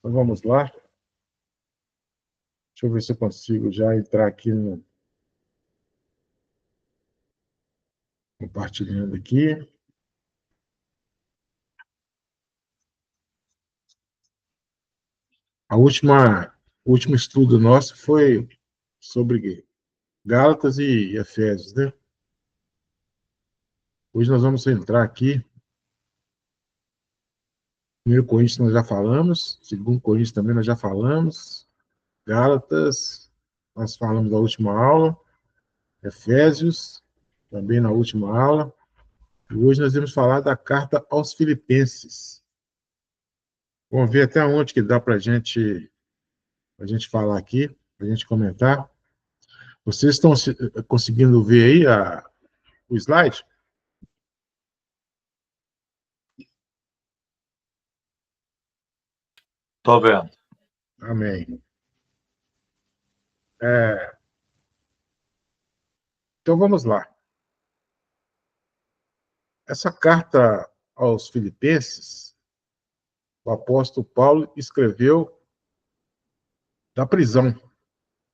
Então vamos lá. Deixa eu ver se eu consigo já entrar aqui no compartilhando aqui. O último estudo nosso foi sobre Gálatas e Efésios, né? Hoje nós vamos entrar aqui. Primeiro Coríntios nós já falamos, segundo Coríntios também nós já falamos, Gálatas nós falamos na última aula, Efésios também na última aula, e hoje nós vamos falar da carta aos Filipenses. Vamos ver até onde que dá para a gente falar aqui, para a gente comentar. Vocês estão conseguindo ver aí o slide? Estou vendo. Amém. Então vamos lá. Essa carta aos Filipenses, o apóstolo Paulo escreveu da prisão.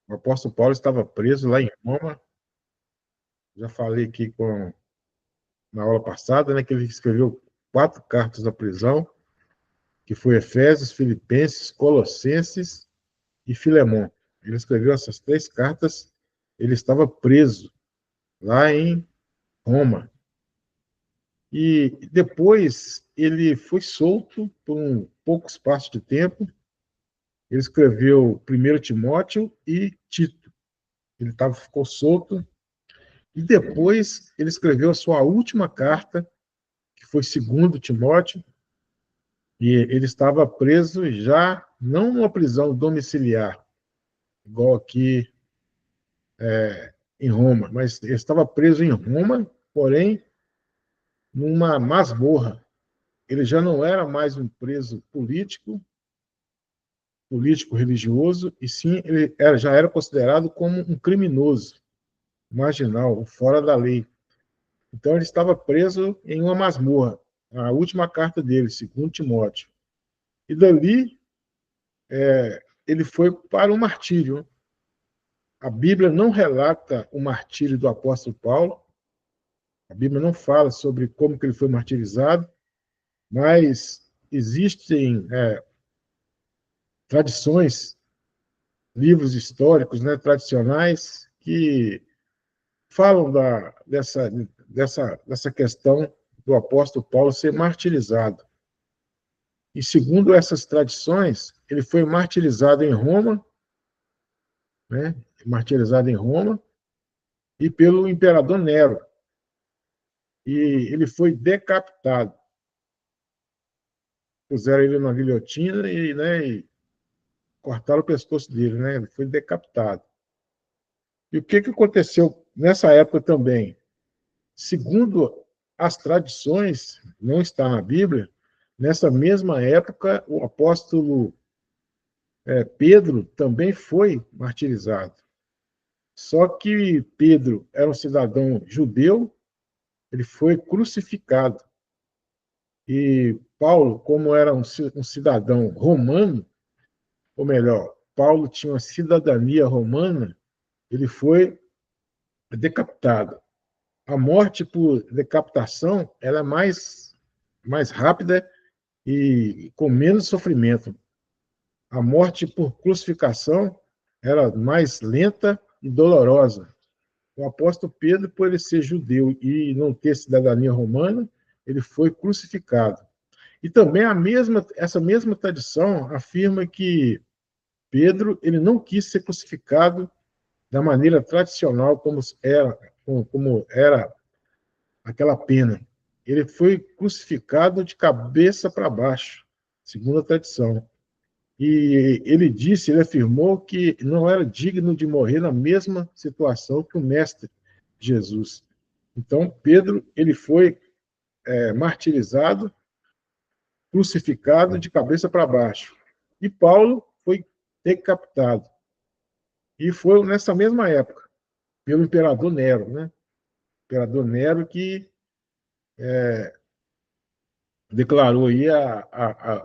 O apóstolo Paulo estava preso lá em Roma. Já falei aqui na aula passada, né, que ele escreveu 4 cartas da prisão, que foi Efésios, Filipenses, Colossenses e Filemão. Ele escreveu essas 3 cartas, ele estava preso lá em Roma. E depois ele foi solto por um pouco espaço de tempo. Ele escreveu 1 Timóteo e Tito. Ele ficou solto. E depois ele escreveu a sua última carta, que foi 2 Timóteo, e ele estava preso já, não numa prisão domiciliar, igual aqui em Roma, mas ele estava preso em Roma, porém, numa masmorra. Ele já não era mais um preso político-religioso, e sim ele já era considerado como um criminoso, marginal, fora da lei. Então ele estava preso em uma masmorra, a última carta dele, 2 Timóteo. E dali ele foi para o martírio. A Bíblia não relata o martírio do apóstolo Paulo, a Bíblia não fala sobre como que ele foi martirizado, mas existem tradições, livros históricos, né, tradicionais, que falam dessa questão do apóstolo Paulo ser martirizado. E segundo essas tradições, ele foi martirizado em Roma, né, martirizado em Roma, e pelo imperador Nero. E ele foi decapitado. Puseram ele na guilhotina e cortaram o pescoço dele, né? Ele foi decapitado. E o que aconteceu nessa época também? Segundo as tradições, não está na Bíblia, nessa mesma época o apóstolo Pedro também foi martirizado. Só que Pedro era um cidadão judeu, ele foi crucificado. E Paulo, como era um cidadão romano, ou melhor, Paulo tinha uma cidadania romana, ele foi decapitado. A morte por decapitação ela é mais rápida e com menos sofrimento. A morte por crucificação era mais lenta e dolorosa. O apóstolo Pedro, por ele ser judeu e não ter cidadania romana, ele foi crucificado. E também essa mesma tradição afirma que Pedro ele não quis ser crucificado da maneira tradicional como era aquela pena. Ele foi crucificado de cabeça para baixo, segundo a tradição. E ele afirmou que não era digno de morrer na mesma situação que o mestre Jesus. Então, Pedro ele foi martirizado, crucificado de cabeça para baixo. E Paulo foi decapitado. E foi nessa mesma época, pelo imperador Nero, né? O imperador Nero que declarou aí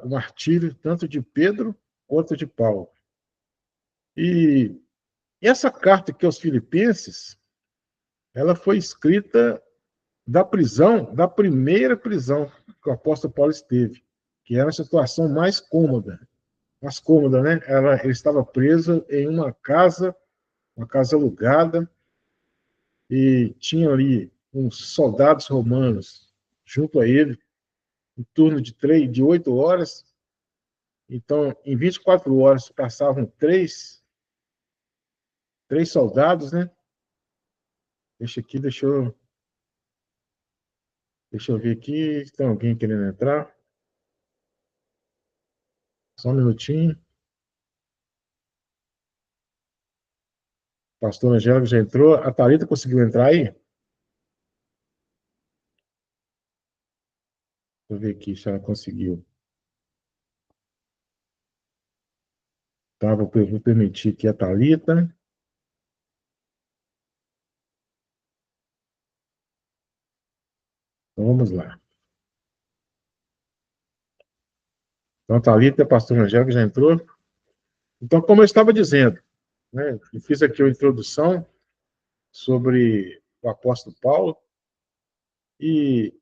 o martírio tanto de Pedro encontro de Paulo. E essa carta aqui aos Filipenses, ela foi escrita da prisão, da primeira prisão que o apóstolo Paulo esteve, que era a situação mais cômoda, né? Ele estava preso em uma casa alugada, e tinha ali uns soldados romanos junto a ele, em turno de 8 horas. Então, em 24 horas, passavam três soldados, né? Deixa eu ver aqui, se tem alguém querendo entrar. Só um minutinho. Pastor Angélico já entrou. A Thalita conseguiu entrar aí? Deixa eu ver aqui se ela conseguiu. Tá, vou permitir aqui a Thalita. Então, vamos lá. Então, a Thalita e a pastor Angélico já entrou. Então, como eu estava dizendo, né, eu fiz aqui a introdução sobre o apóstolo Paulo, e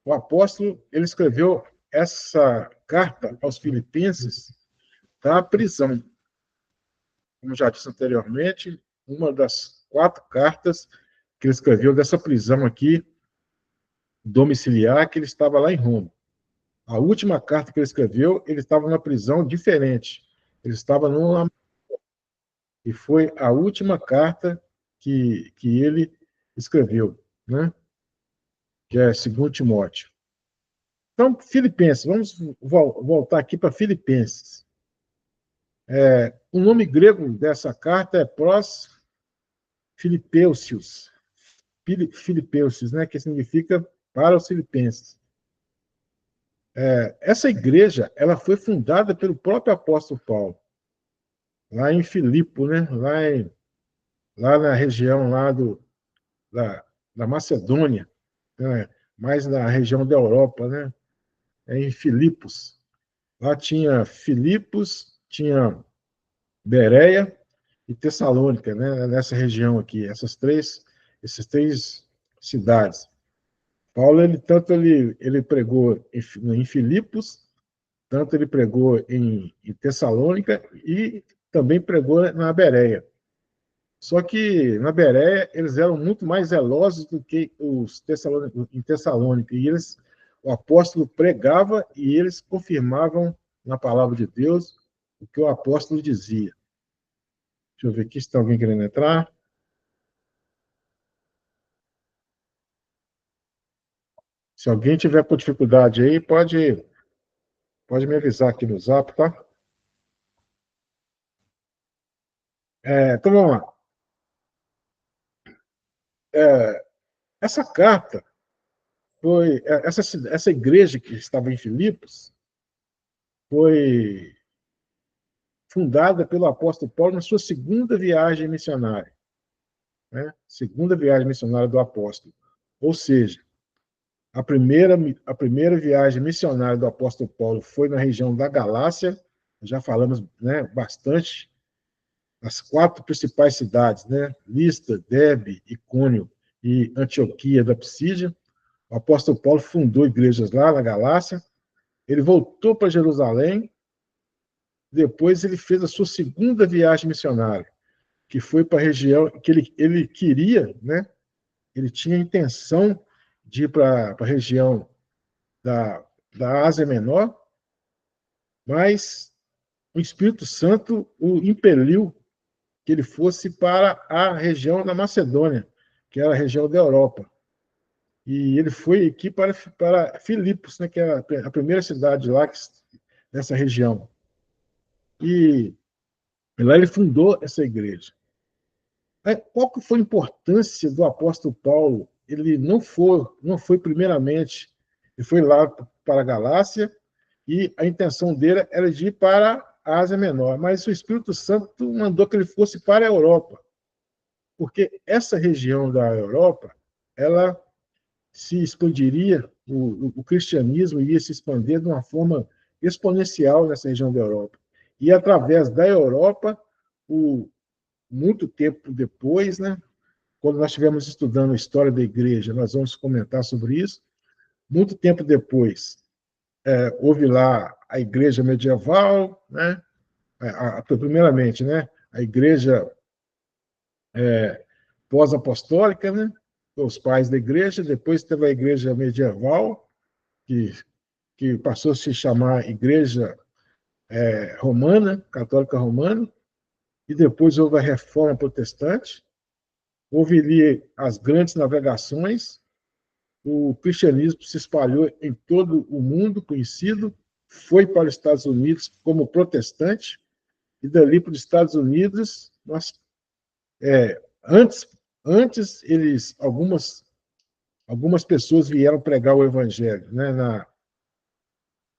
o apóstolo, ele escreveu essa carta aos Filipenses da prisão. Como já disse anteriormente, uma das 4 cartas que ele escreveu dessa prisão aqui, domiciliar, que ele estava lá em Roma. A última carta que ele escreveu, ele estava numa prisão diferente. Ele estava numa... E foi a última carta que ele escreveu, né? Que é 2 Timóteo. Então, Filipenses, vamos voltar aqui para Filipenses. O nome grego dessa carta é Pros Filipeusios. Filipeusios, né? Que significa para os filipenses. Essa igreja, ela foi fundada pelo próprio apóstolo Paulo, lá em Filipo, né? Lá na região da Macedônia, né? Mais na região da Europa, né? Em Filipos. Lá tinha Filipos, tinha Bereia e Tessalônica, né? Nessa região aqui, essas três cidades. Paulo, ele pregou em Filipos, tanto ele pregou em Tessalônica e também pregou na Bereia. Só que na Bereia eles eram muito mais zelosos do que os em Tessalônica. E o apóstolo pregava e eles confirmavam na palavra de Deus o que o apóstolo dizia. Deixa eu ver aqui se tem alguém querendo entrar. Se alguém tiver com dificuldade aí, pode me avisar aqui no Zap, tá? Então vamos lá. Essa carta essa igreja que estava em Filipos foi fundada pelo apóstolo Paulo na sua segunda viagem missionária, né? Segunda viagem missionária do apóstolo. Ou seja, a primeira viagem missionária do apóstolo Paulo foi na região da Galácia, já falamos, né, bastante, as 4 principais cidades, né? Listra, Derbe, Icônio e Antioquia da Psídia. O apóstolo Paulo fundou igrejas lá na Galácia. Ele voltou para Jerusalém. Depois ele fez a sua segunda viagem missionária, que foi para a região que ele queria, né? Ele tinha a intenção de ir para a região da Ásia Menor, mas o Espírito Santo o impeliu que ele fosse para a região da Macedônia, que era a região da Europa. E ele foi aqui para Filipos, né, que é a primeira cidade lá nessa região. E lá ele fundou essa igreja. Qual que foi a importância do apóstolo Paulo? Ele não foi primeiramente, ele foi lá para a Galácia, e a intenção dele era de ir para a Ásia Menor, mas o Espírito Santo mandou que ele fosse para a Europa, porque essa região da Europa, ela se expandiria, o cristianismo ia se expandir de uma forma exponencial nessa região da Europa. E através da Europa, muito tempo depois, né, quando nós estivemos estudando a história da igreja, nós vamos comentar sobre isso, muito tempo depois, houve lá a igreja medieval, né, primeiramente, né, a igreja pós-apostólica, né, os pais da igreja, depois teve a igreja medieval, que passou a se chamar igreja romana, católica romana, e depois houve a reforma protestante, houve ali as grandes navegações, o cristianismo se espalhou em todo o mundo conhecido, foi para os Estados Unidos como protestante, e dali para os Estados Unidos, antes, algumas pessoas vieram pregar o evangelho, né,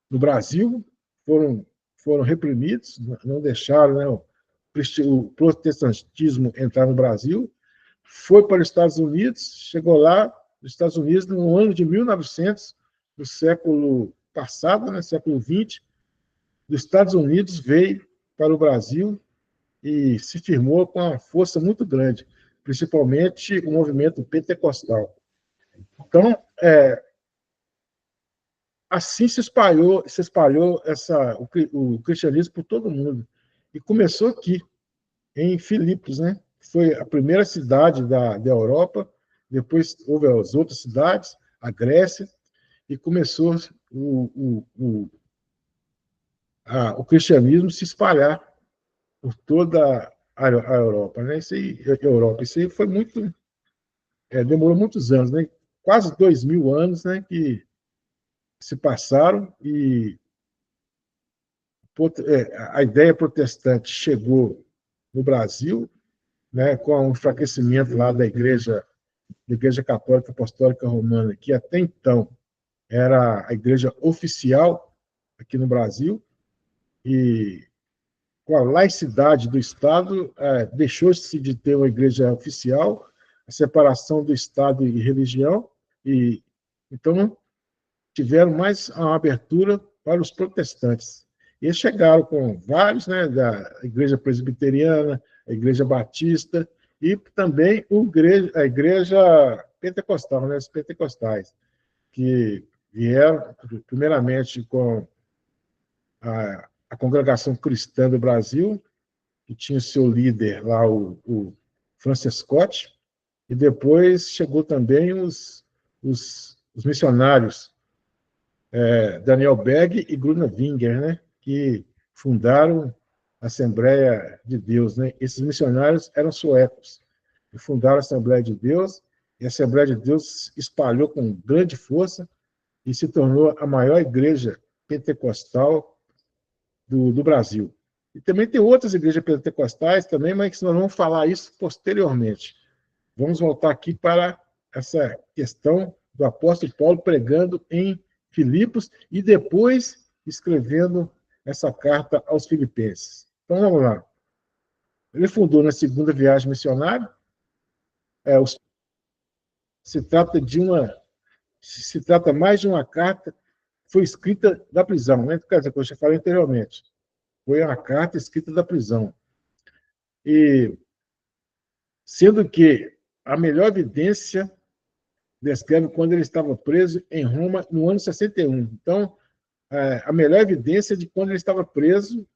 no Brasil, foram reprimidos, não deixaram, né, o protestantismo entrar no Brasil, foi para os Estados Unidos, chegou lá, nos Estados Unidos, no ano de 1900, do século passado, né, século XX, dos Estados Unidos veio para o Brasil e se firmou com uma força muito grande, principalmente o movimento pentecostal. Então, assim se espalhou o cristianismo por todo o mundo. E começou aqui, em Filipos, né? Foi a primeira cidade da Europa, depois houve as outras cidades, a Grécia, e começou o cristianismo se espalhar por toda a Europa, né? Isso aí foi muito, demorou muitos anos, né? Quase 2000 anos, né? Que se passaram e a ideia protestante chegou no Brasil, né? Com o enfraquecimento lá da Igreja Católica Apostólica Romana, que até então era a igreja oficial aqui no Brasil, e com a laicidade do Estado, deixou-se de ter uma igreja oficial, a separação do Estado e religião, e então tiveram mais uma abertura para os protestantes. E eles chegaram com vários, né, da igreja presbiteriana, a igreja batista, e também a igreja pentecostal, né, os pentecostais, que vieram primeiramente com a congregação cristã do Brasil, que tinha seu líder lá, o Francis Scott, e depois chegou também os missionários Daniel Berg e Gruna Winger, né, que fundaram a Assembleia de Deus. Né? Esses missionários eram suecos, e fundaram a Assembleia de Deus, e a Assembleia de Deus espalhou com grande força e se tornou a maior igreja pentecostal do Brasil. E também tem outras igrejas pentecostais também, mas nós vamos falar isso posteriormente. Vamos voltar aqui para essa questão do apóstolo Paulo pregando em Filipos e depois escrevendo essa carta aos filipenses. Então, vamos lá. Ele fundou na segunda viagem missionária. Se trata mais de uma carta que foi escrita da prisão, né? Quer dizer, que eu já falei anteriormente. Foi uma carta escrita da prisão. E sendo que a melhor evidência descreve quando ele estava preso em Roma no ano 61. Então, a melhor evidência de quando ele estava preso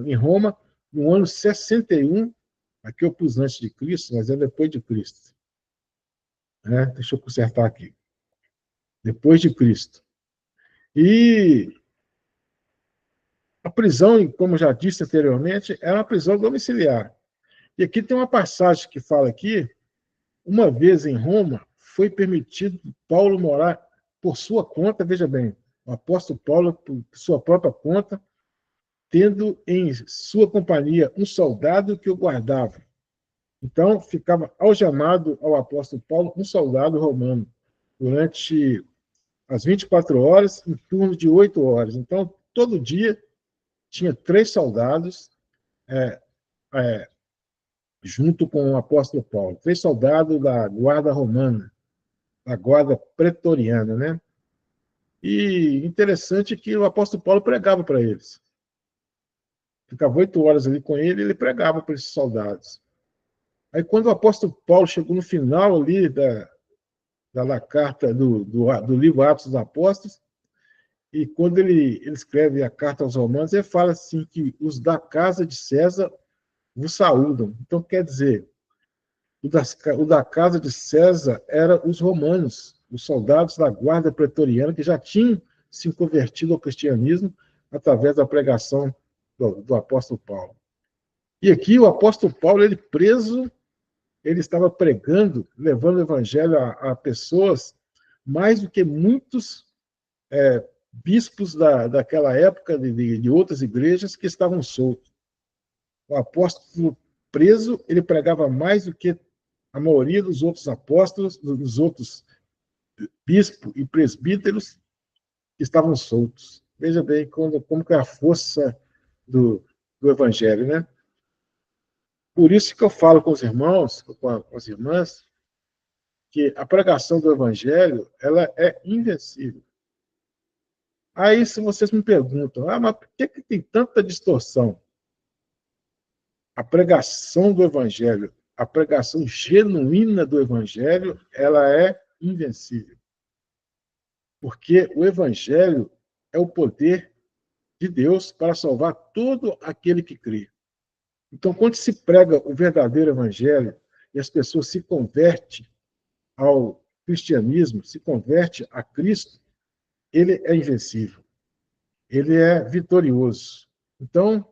em Roma no ano 61, aqui eu pus antes de Cristo, mas é depois de Cristo. Deixa eu consertar aqui. Depois de Cristo. E a prisão, como já disse anteriormente, era uma prisão domiciliar. E aqui tem uma passagem que fala aqui, uma vez em Roma, foi permitido Paulo morar por sua conta, veja bem, o apóstolo Paulo, por sua própria conta, tendo em sua companhia um soldado que o guardava. Então, ficava algemado ao apóstolo Paulo um soldado romano, durante as 24 horas, em turno de 8 horas. Então, todo dia, tinha 3 soldados junto com o apóstolo Paulo. 3 soldados da guarda romana, da guarda pretoriana, né? E interessante que o apóstolo Paulo pregava para eles. Ficava 8 horas ali com ele, e ele pregava para esses soldados. Aí, quando o apóstolo Paulo chegou no final ali da carta do livro Atos dos Apóstolos, e quando ele escreve a carta aos Romanos, ele fala assim que os da casa de César vos saúdam. Então, quer dizer, o da casa de César era os romanos, os soldados da guarda pretoriana que já tinham se convertido ao cristianismo através da pregação do apóstolo Paulo. E aqui o apóstolo Paulo, ele preso, ele estava pregando, levando o evangelho a pessoas, mais do que muitos bispos daquela época, de outras igrejas, que estavam soltos. O apóstolo preso, ele pregava mais do que a maioria dos outros apóstolos, dos outros bispos e presbíteros que estavam soltos. Veja bem como que é a força do evangelho, né? Por isso que eu falo com os irmãos, com as irmãs, que a pregação do evangelho, ela é invencível. Aí, se vocês me perguntam, mas por que tem tanta distorção? A pregação do evangelho, a pregação genuína do evangelho, ela é invencível. Porque o evangelho é o poder de Deus para salvar todo aquele que crê. Então, quando se prega o verdadeiro evangelho e as pessoas se convertem ao cristianismo, se convertem a Cristo, ele é invencível. Ele é vitorioso. Então,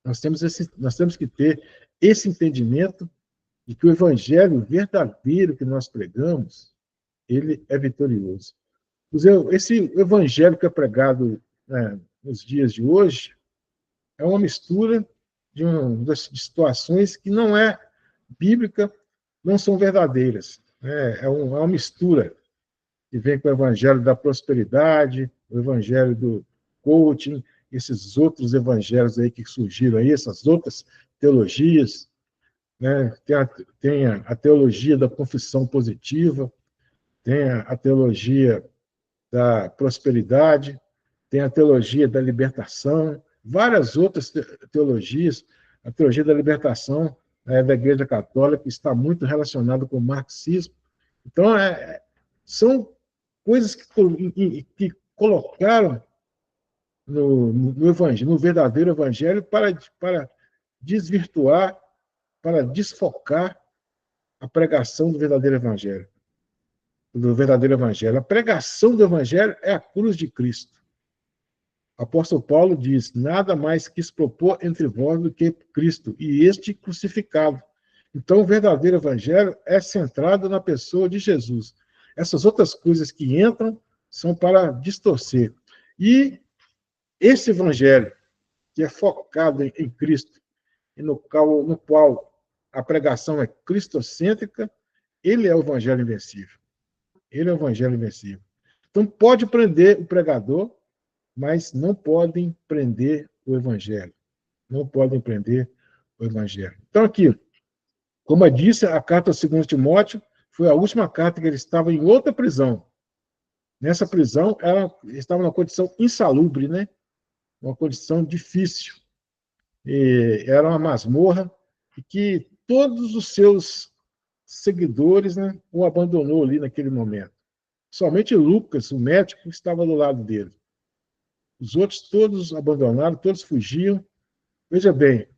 nós temos que ter esse entendimento de que o evangelho verdadeiro que nós pregamos, ele é vitorioso. Esse evangelho que é pregado, né, nos dias de hoje é uma mistura de situações que não é bíblica, não são verdadeiras. É uma mistura que vem com o evangelho da prosperidade, o evangelho do coaching, esses outros evangelhos aí que surgiram aí, essas outras teologias, né? Tem a teologia da confissão positiva, tem a teologia da prosperidade, tem a teologia da libertação, várias outras teologias. A teologia da libertação da Igreja Católica está muito relacionada com o marxismo. Então, são coisas que colocaram no evangelho, no verdadeiro evangelho, para desvirtuar, para desfocar a pregação do verdadeiro evangelho. Do verdadeiro evangelho. A pregação do evangelho é a cruz de Cristo. O apóstolo Paulo diz: nada mais quis propor entre vós do que Cristo, e este crucificado. Então, o verdadeiro evangelho é centrado na pessoa de Jesus. Essas outras coisas que entram são para distorcer. E esse evangelho, que é focado em Cristo, e no qual a pregação é cristocêntrica, ele é o evangelho invencível. Ele é o evangelho invencível. Então, pode prender o pregador, mas não podem prender o evangelho. Não podem prender o evangelho. Então, aqui, como eu disse, a carta ao 2 Timóteo foi a última carta que ele estava em outra prisão. Nessa prisão, ela estava numa condição insalubre, né? Uma condição difícil. E era uma masmorra e que todos os seus seguidores, né, o abandonou ali naquele momento. Somente Lucas, o médico, estava do lado dele. Os outros todos abandonaram, todos fugiam. Veja bem,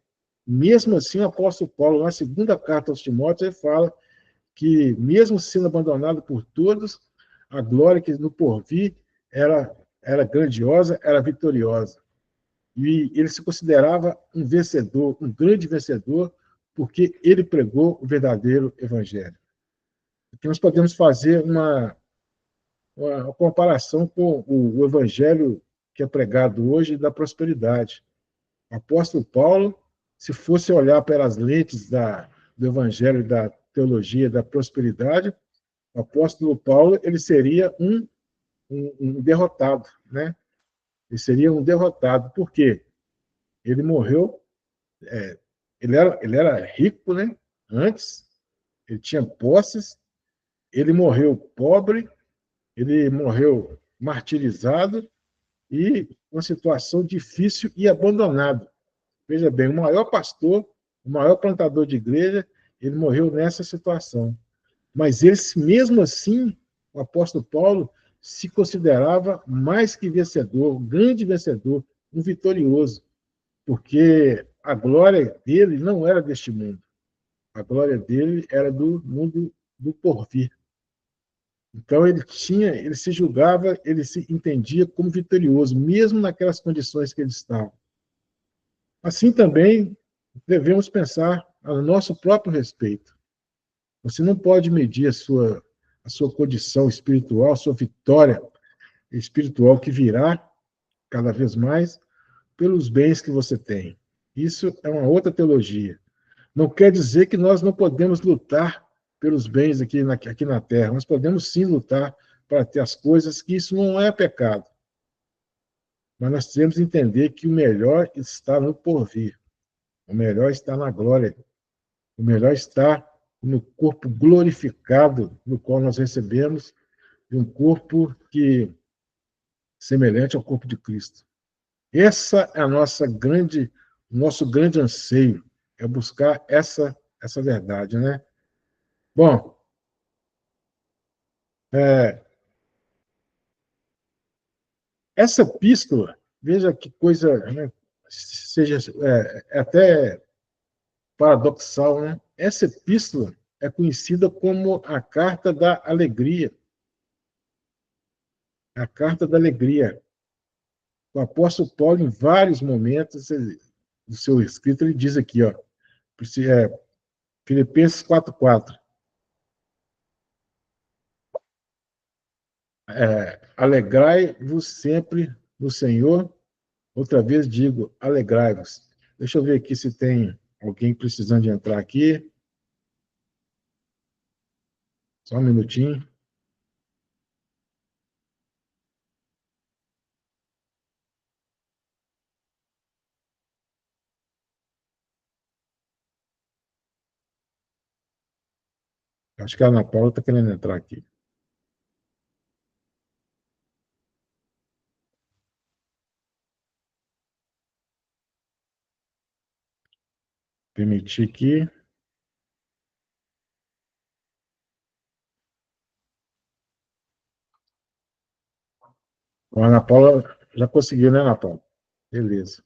mesmo assim, o apóstolo Paulo, na segunda carta aos Timóteos, ele fala que, mesmo sendo abandonado por todos, a glória que no porvir era grandiosa, era vitoriosa. E ele se considerava um vencedor, um grande vencedor, porque ele pregou o verdadeiro evangelho. Aqui nós podemos fazer uma comparação com o evangelho que é pregado hoje da prosperidade. O apóstolo Paulo, se fosse olhar pelas lentes do evangelho da teologia da prosperidade, o apóstolo Paulo ele seria um derrotado, né? Ele seria um derrotado. Por quê? Ele morreu, ele era rico, né? Antes, ele tinha posses, ele morreu pobre, ele morreu martirizado e uma situação difícil e abandonado. Veja bem, o maior pastor, o maior plantador de igreja, ele morreu nessa situação. Mas ele, mesmo assim, o apóstolo Paulo se considerava mais que vencedor, um grande vencedor, um vitorioso, porque a glória dele não era deste mundo. A glória dele era do mundo do porvir. Então ele se julgava, ele se entendia como vitorioso, mesmo naquelas condições que ele estava. Assim também devemos pensar a nosso próprio respeito. Você não pode medir a sua condição espiritual, a sua vitória espiritual que virá cada vez mais pelos bens que você tem. Isso é uma outra teologia. Não quer dizer que nós não podemos lutar pelos bens aqui na Terra. Nós podemos sim lutar para ter as coisas, que isso não é pecado. Mas nós temos que entender que o melhor está no porvir. O melhor está na glória. O melhor está no corpo glorificado, no qual nós recebemos, de um corpo que semelhante ao corpo de Cristo. Essa é a o nosso grande anseio, é buscar essa verdade, né? Bom, é, essa epístola, veja que coisa, né, seja é até paradoxal, né? Essa epístola é conhecida como a carta da alegria. A carta da alegria. O apóstolo Paulo, em vários momentos do seu escrito, ele diz aqui, ó, Filipenses 4:4, alegrai-vos sempre no Senhor. Outra vez digo, alegrai-vos. Deixa eu ver aqui se tem alguém precisando de entrar aqui. Só um minutinho. Acho que a Ana Paula está querendo entrar aqui. Permitir aqui. A Ana Paula já conseguiu, né, Ana Paula? Beleza.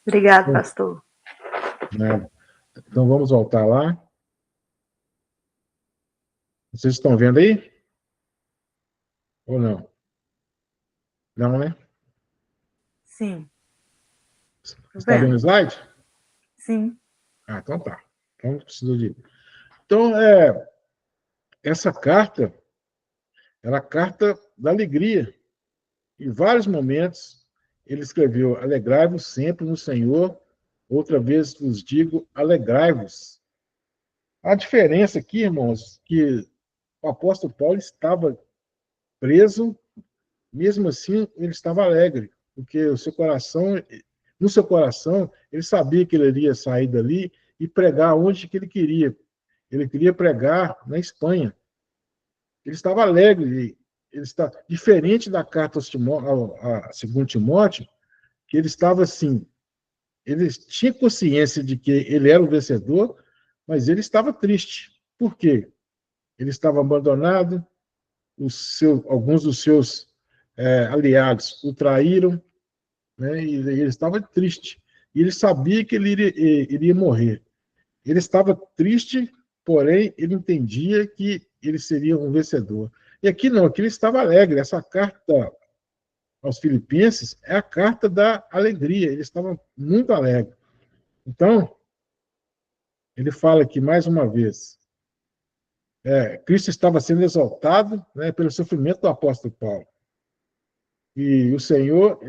Obrigado, pastor. Né? Então vamos voltar lá. Vocês estão vendo aí? Ou não? Não, né? Sim. Você está vendo o slide? Sim. Ah, então tá. Então preciso de. Então, essa carta era a carta da alegria. Em vários momentos, ele escreveu: alegrai-vos sempre no Senhor. Outra vez vos digo: alegrai-vos. A diferença aqui, irmãos, que o apóstolo Paulo estava preso, mesmo assim, ele estava alegre, porque no seu coração, ele sabia que ele iria sair dali e pregar onde que ele queria. Ele queria pregar na Espanha. Ele estava alegre, ele está diferente da carta a 2 Timóteo, que ele estava assim, ele tinha consciência de que ele era o vencedor, mas ele estava triste. Por quê? Ele estava abandonado, alguns dos seus aliados o traíram, né, e ele estava triste. E ele sabia que ele iria morrer. Ele estava triste, porém, ele entendia que ele seria um vencedor. E aqui não, aqui ele estava alegre. Essa carta aos Filipenses é a carta da alegria. Ele estava muito alegre. Então, ele fala aqui mais uma vez: Cristo estava sendo exaltado, né, pelo sofrimento do apóstolo Paulo. E o Senhor,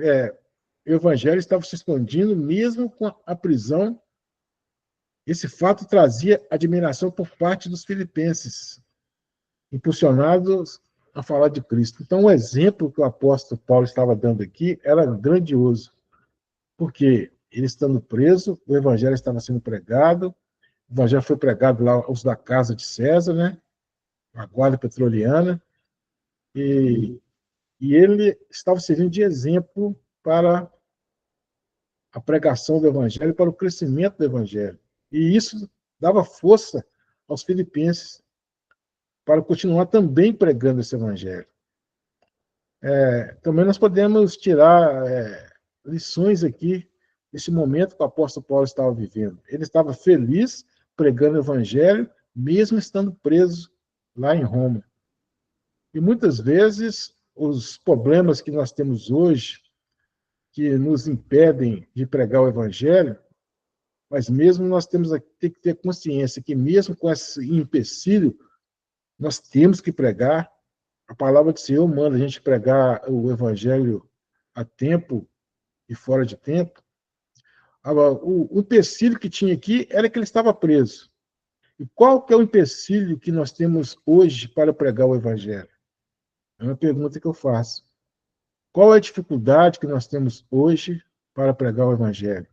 o evangelho estava se expandindo mesmo com a prisão. Esse fato trazia admiração por parte dos filipenses, impulsionados a falar de Cristo. Então, o exemplo que o apóstolo Paulo estava dando aqui era grandioso, porque ele estando preso, o evangelho estava sendo pregado, o evangelho foi pregado lá aos da casa de César, né? A guarda petroliana, e e ele estava servindo de exemplo para a pregação do evangelho, para o crescimento do evangelho. E isso dava força aos filipenses para continuar também pregando esse evangelho. Também nós podemos tirar lições aqui desse momento que o apóstolo Paulo estava vivendo. Ele estava feliz pregando o evangelho, mesmo estando preso lá em Roma. E muitas vezes os problemas que nós temos hoje, que nos impedem de pregar o evangelho, mas mesmo nós temos que ter consciência que mesmo com esse empecilho, nós temos que pregar. A palavra do Senhor manda a gente pregar o evangelho a tempo e fora de tempo. Agora, o empecilho que tinha aqui era que ele estava preso. E qual que é o empecilho que nós temos hoje para pregar o evangelho? É uma pergunta que eu faço. Qual é a dificuldade que nós temos hoje para pregar o evangelho?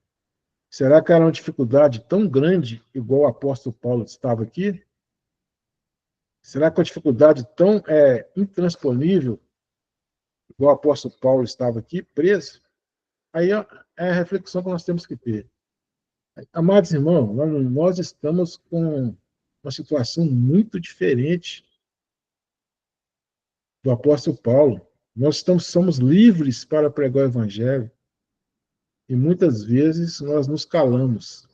Será que era uma dificuldade tão grande, igual o apóstolo Paulo estava aqui? Será que é uma dificuldade tão intransponível, igual o apóstolo Paulo estava aqui, preso? Aí é a reflexão que nós temos que ter. Amados irmãos, nós estamos com uma situação muito diferente do apóstolo Paulo. Nós somos livres para pregar o evangelho e muitas vezes nós nos calamos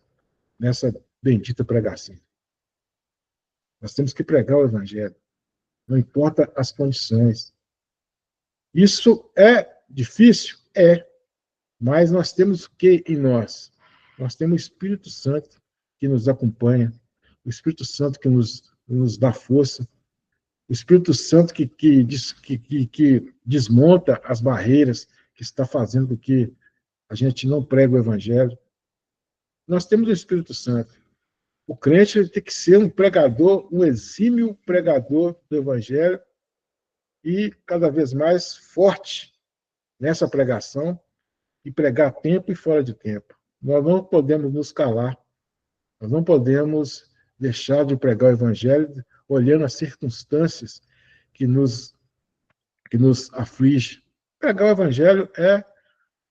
nessa bendita pregação. Nós temos que pregar o evangelho, não importa as condições. Isso é difícil? É, mas nós temos o que em nós? Nós temos o Espírito Santo que nos acompanha, o Espírito Santo que nos dá força, o Espírito Santo que desmonta as barreiras que está fazendo com que a gente não pregue o evangelho. Nós temos o Espírito Santo. O crente tem que ser um pregador, um exímio pregador do evangelho e cada vez mais forte nessa pregação e pregar a tempo e fora de tempo. Nós não podemos nos calar, nós não podemos deixar de pregar o evangelho olhando as circunstâncias que nos aflige. Pregar o evangelho é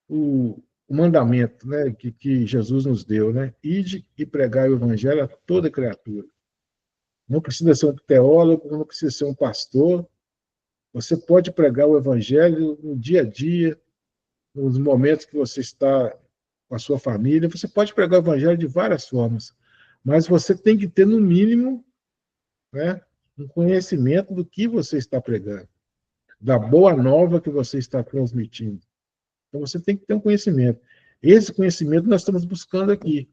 o mandamento, né, que Jesus nos deu, né? Ide e pregar o evangelho a toda criatura. Não precisa ser um teólogo, não precisa ser um pastor. Você pode pregar o evangelho no dia a dia, nos momentos que você está com a sua família. Você pode pregar o evangelho de várias formas, mas você tem que ter, no mínimo, né, um conhecimento do que você está pregando, da boa nova que você está transmitindo. Então, você tem que ter um conhecimento. Esse conhecimento nós estamos buscando aqui.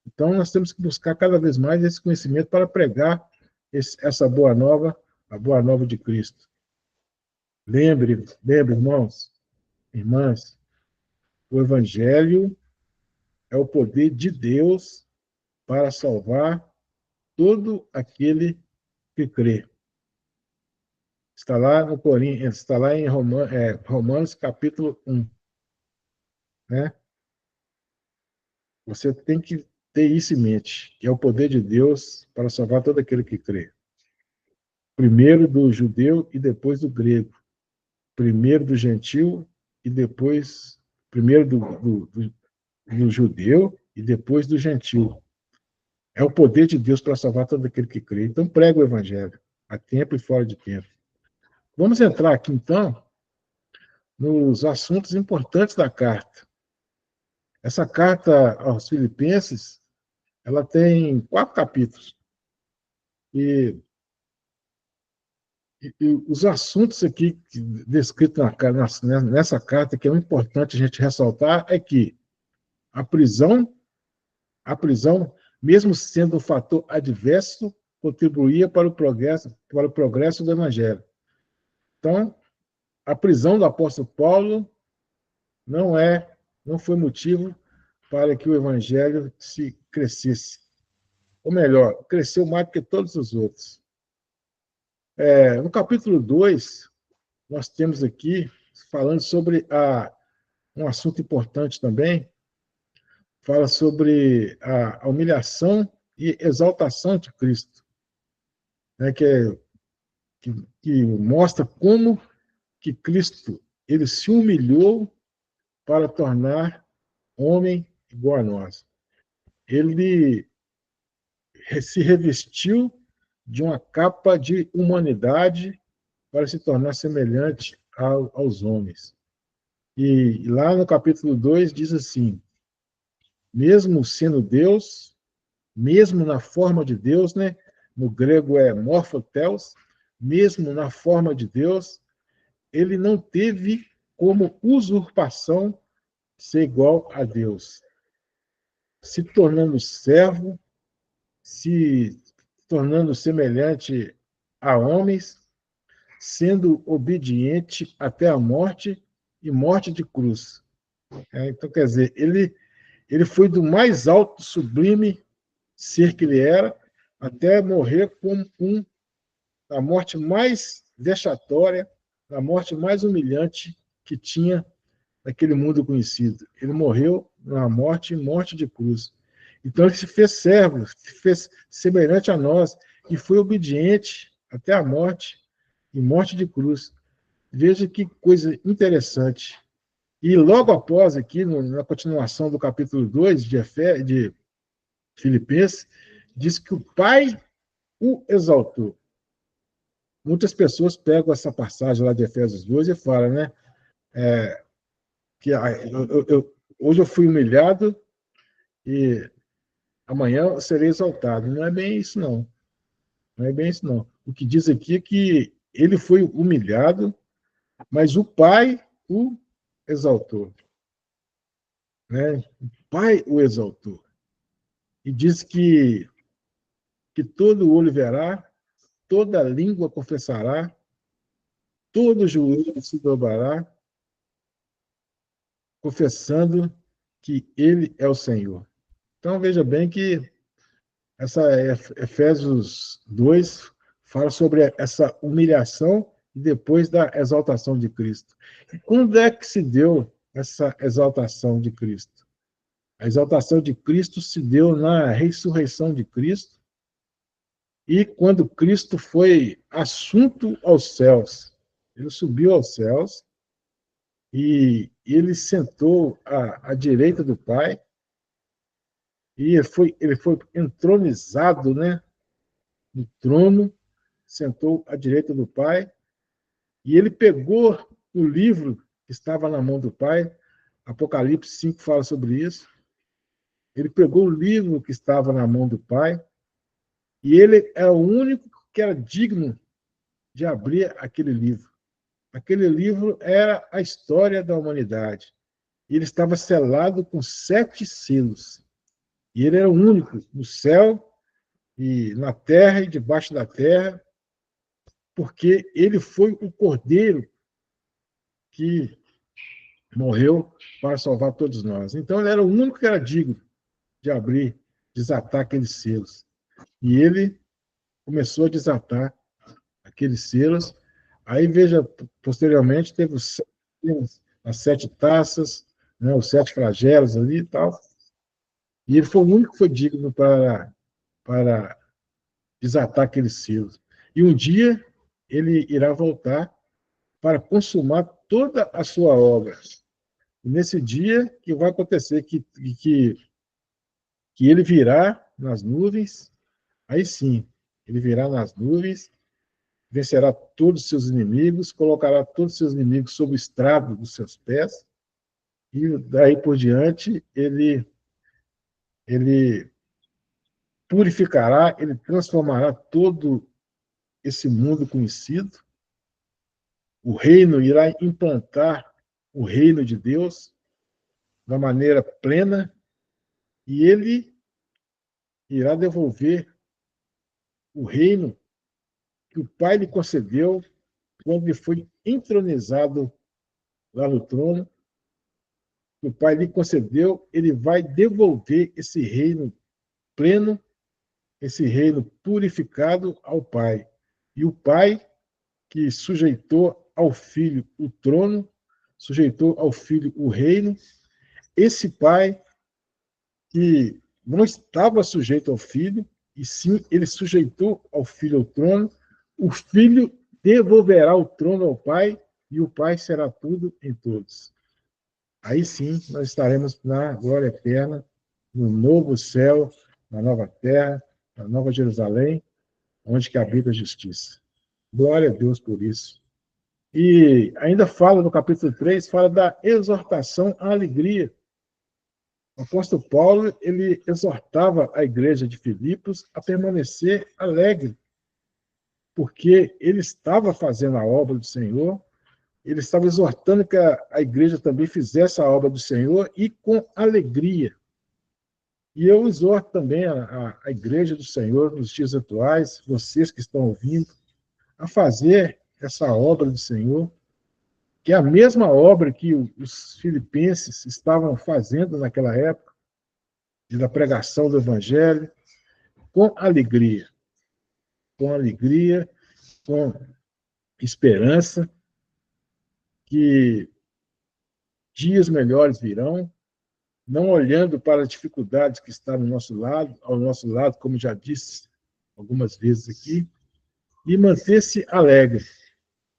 Então, nós temos que buscar cada vez mais esse conhecimento para pregar essa boa nova, a boa nova de Cristo. Lembre, irmãos, irmãs, o Evangelho é o poder de Deus para salvar todo aquele que crê. Está lá no Coríntios, está lá em Romanos capítulo 1. Né? Você tem que ter isso em mente, que é o poder de Deus para salvar todo aquele que crê. Primeiro do judeu e depois do grego. Primeiro do gentil e depois... Primeiro do judeu e depois do gentil. É o poder de Deus para salvar todo aquele que crê. Então, prega o evangelho, a tempo e fora de tempo. Vamos entrar aqui, então, nos assuntos importantes da carta. Essa carta aos Filipenses, ela tem 4 capítulos. E os assuntos aqui descritos nessa carta, que é importante a gente ressaltar, é que a prisão, mesmo sendo um fator adverso, contribuía para o progresso do Evangelho. Então, a prisão do apóstolo Paulo não foi motivo para que o Evangelho se crescesse. Ou melhor, cresceu mais do que todos os outros. No capítulo 2, nós temos aqui, falando sobre um assunto importante também, fala sobre a humilhação e exaltação de Cristo, né, que mostra como que Cristo ele se humilhou para tornar homem igual a nós. Ele se revestiu de uma capa de humanidade para se tornar semelhante aos homens. E lá no capítulo 2 diz assim: mesmo sendo Deus, mesmo na forma de Deus, né? No grego é morphotheos, mesmo na forma de Deus, ele não teve como usurpação ser igual a Deus, se tornando servo, se tornando semelhante a homens, sendo obediente até a morte e morte de cruz. Então, quer dizer, ele foi do mais alto, sublime ser que ele era, até morrer como a morte mais vexatória, a morte mais humilhante que tinha naquele mundo conhecido. Ele morreu na morte de cruz. Então ele se fez servo, se fez semelhante a nós e foi obediente até a morte e morte de cruz. Veja que coisa interessante. E logo após, aqui, na continuação do capítulo 2 de Filipenses, diz que o Pai o exaltou. Muitas pessoas pegam essa passagem lá de Efésios 2 e falam, né? Que hoje eu fui humilhado e amanhã eu serei exaltado. Não é bem isso, não. Não é bem isso, não. O que diz aqui é que ele foi humilhado, mas o Pai o exaltou. Né? O Pai o exaltou. E diz que todo olho verá, toda língua confessará, todo joelho se dobrará, confessando que ele é o Senhor. Então, veja bem que essa Efésios 2 fala sobre essa humilhação e depois da exaltação de Cristo. E quando é que se deu essa exaltação de Cristo? A exaltação de Cristo se deu na ressurreição de Cristo e quando Cristo foi assunto aos céus. Ele subiu aos céus e ele sentou à direita do Pai e ele foi entronizado, né, no trono, sentou à direita do Pai, e ele pegou o livro que estava na mão do Pai, Apocalipse 5 fala sobre isso, ele pegou o livro que estava na mão do Pai, e ele é o único que era digno de abrir aquele livro. Aquele livro era a história da humanidade, e ele estava selado com 7 selos, e ele era o único no céu, e na terra e debaixo da terra, porque ele foi o cordeiro que morreu para salvar todos nós. Então, ele era o único que era digno de abrir, desatar aqueles selos. E ele começou a desatar aqueles selos. Aí, veja, posteriormente, teve as 7 taças, né, os 7 flagelos ali e tal. E ele foi o único que foi digno para desatar aqueles selos. E um dia ele irá voltar para consumar toda a sua obra. E nesse dia que vai acontecer que ele virá nas nuvens, aí sim, ele virá nas nuvens, vencerá todos os seus inimigos, colocará todos os seus inimigos sob o estrado dos seus pés, e daí por diante ele purificará, ele transformará todo esse mundo conhecido, o reino irá implantar o reino de Deus da maneira plena, e ele irá devolver o reino que o Pai lhe concedeu quando ele foi entronizado lá no trono, que o Pai lhe concedeu, ele vai devolver esse reino pleno, esse reino purificado ao Pai. E o Pai, que sujeitou ao Filho o trono, sujeitou ao Filho o reino, esse Pai que não estava sujeito ao Filho, e sim ele sujeitou ao Filho o trono, o Filho devolverá o trono ao Pai, e o Pai será tudo em todos. Aí sim, nós estaremos na glória eterna, no novo céu, na nova terra, na nova Jerusalém, onde que habita a justiça. Glória a Deus por isso. E ainda fala no capítulo 3, fala da exortação à alegria. O apóstolo Paulo, ele exortava a igreja de Filipos a permanecer alegre, porque ele estava fazendo a obra do Senhor, ele estava exortando que a igreja também fizesse a obra do Senhor e com alegria. E eu exorto também a igreja do Senhor nos dias atuais, vocês que estão ouvindo, a fazer essa obra do Senhor, que é a mesma obra que os filipenses estavam fazendo naquela época, da pregação do Evangelho, com alegria, com alegria, com esperança, que dias melhores virão, não olhando para as dificuldades que estão no nosso lado, ao nosso lado, como já disse algumas vezes aqui, e manter-se alegre.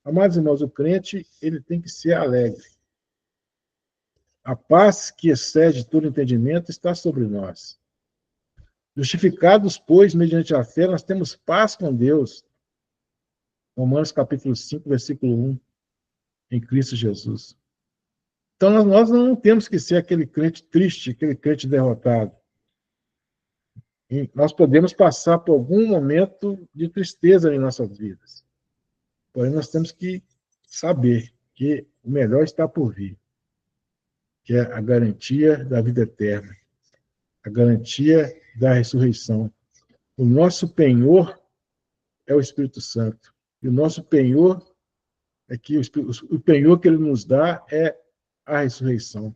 Amados irmãos, o crente, ele tem que ser alegre. A paz que excede todo entendimento está sobre nós. Justificados, pois, mediante a fé, nós temos paz com Deus. Romanos capítulo 5, versículo 1, em Cristo Jesus. Então, nós não temos que ser aquele crente triste, aquele crente derrotado. E nós podemos passar por algum momento de tristeza em nossas vidas. Porém, nós temos que saber que o melhor está por vir, que é a garantia da vida eterna, a garantia da ressurreição. O nosso penhor é o Espírito Santo. E o nosso penhor é que o penhor que ele nos dá é a ressurreição.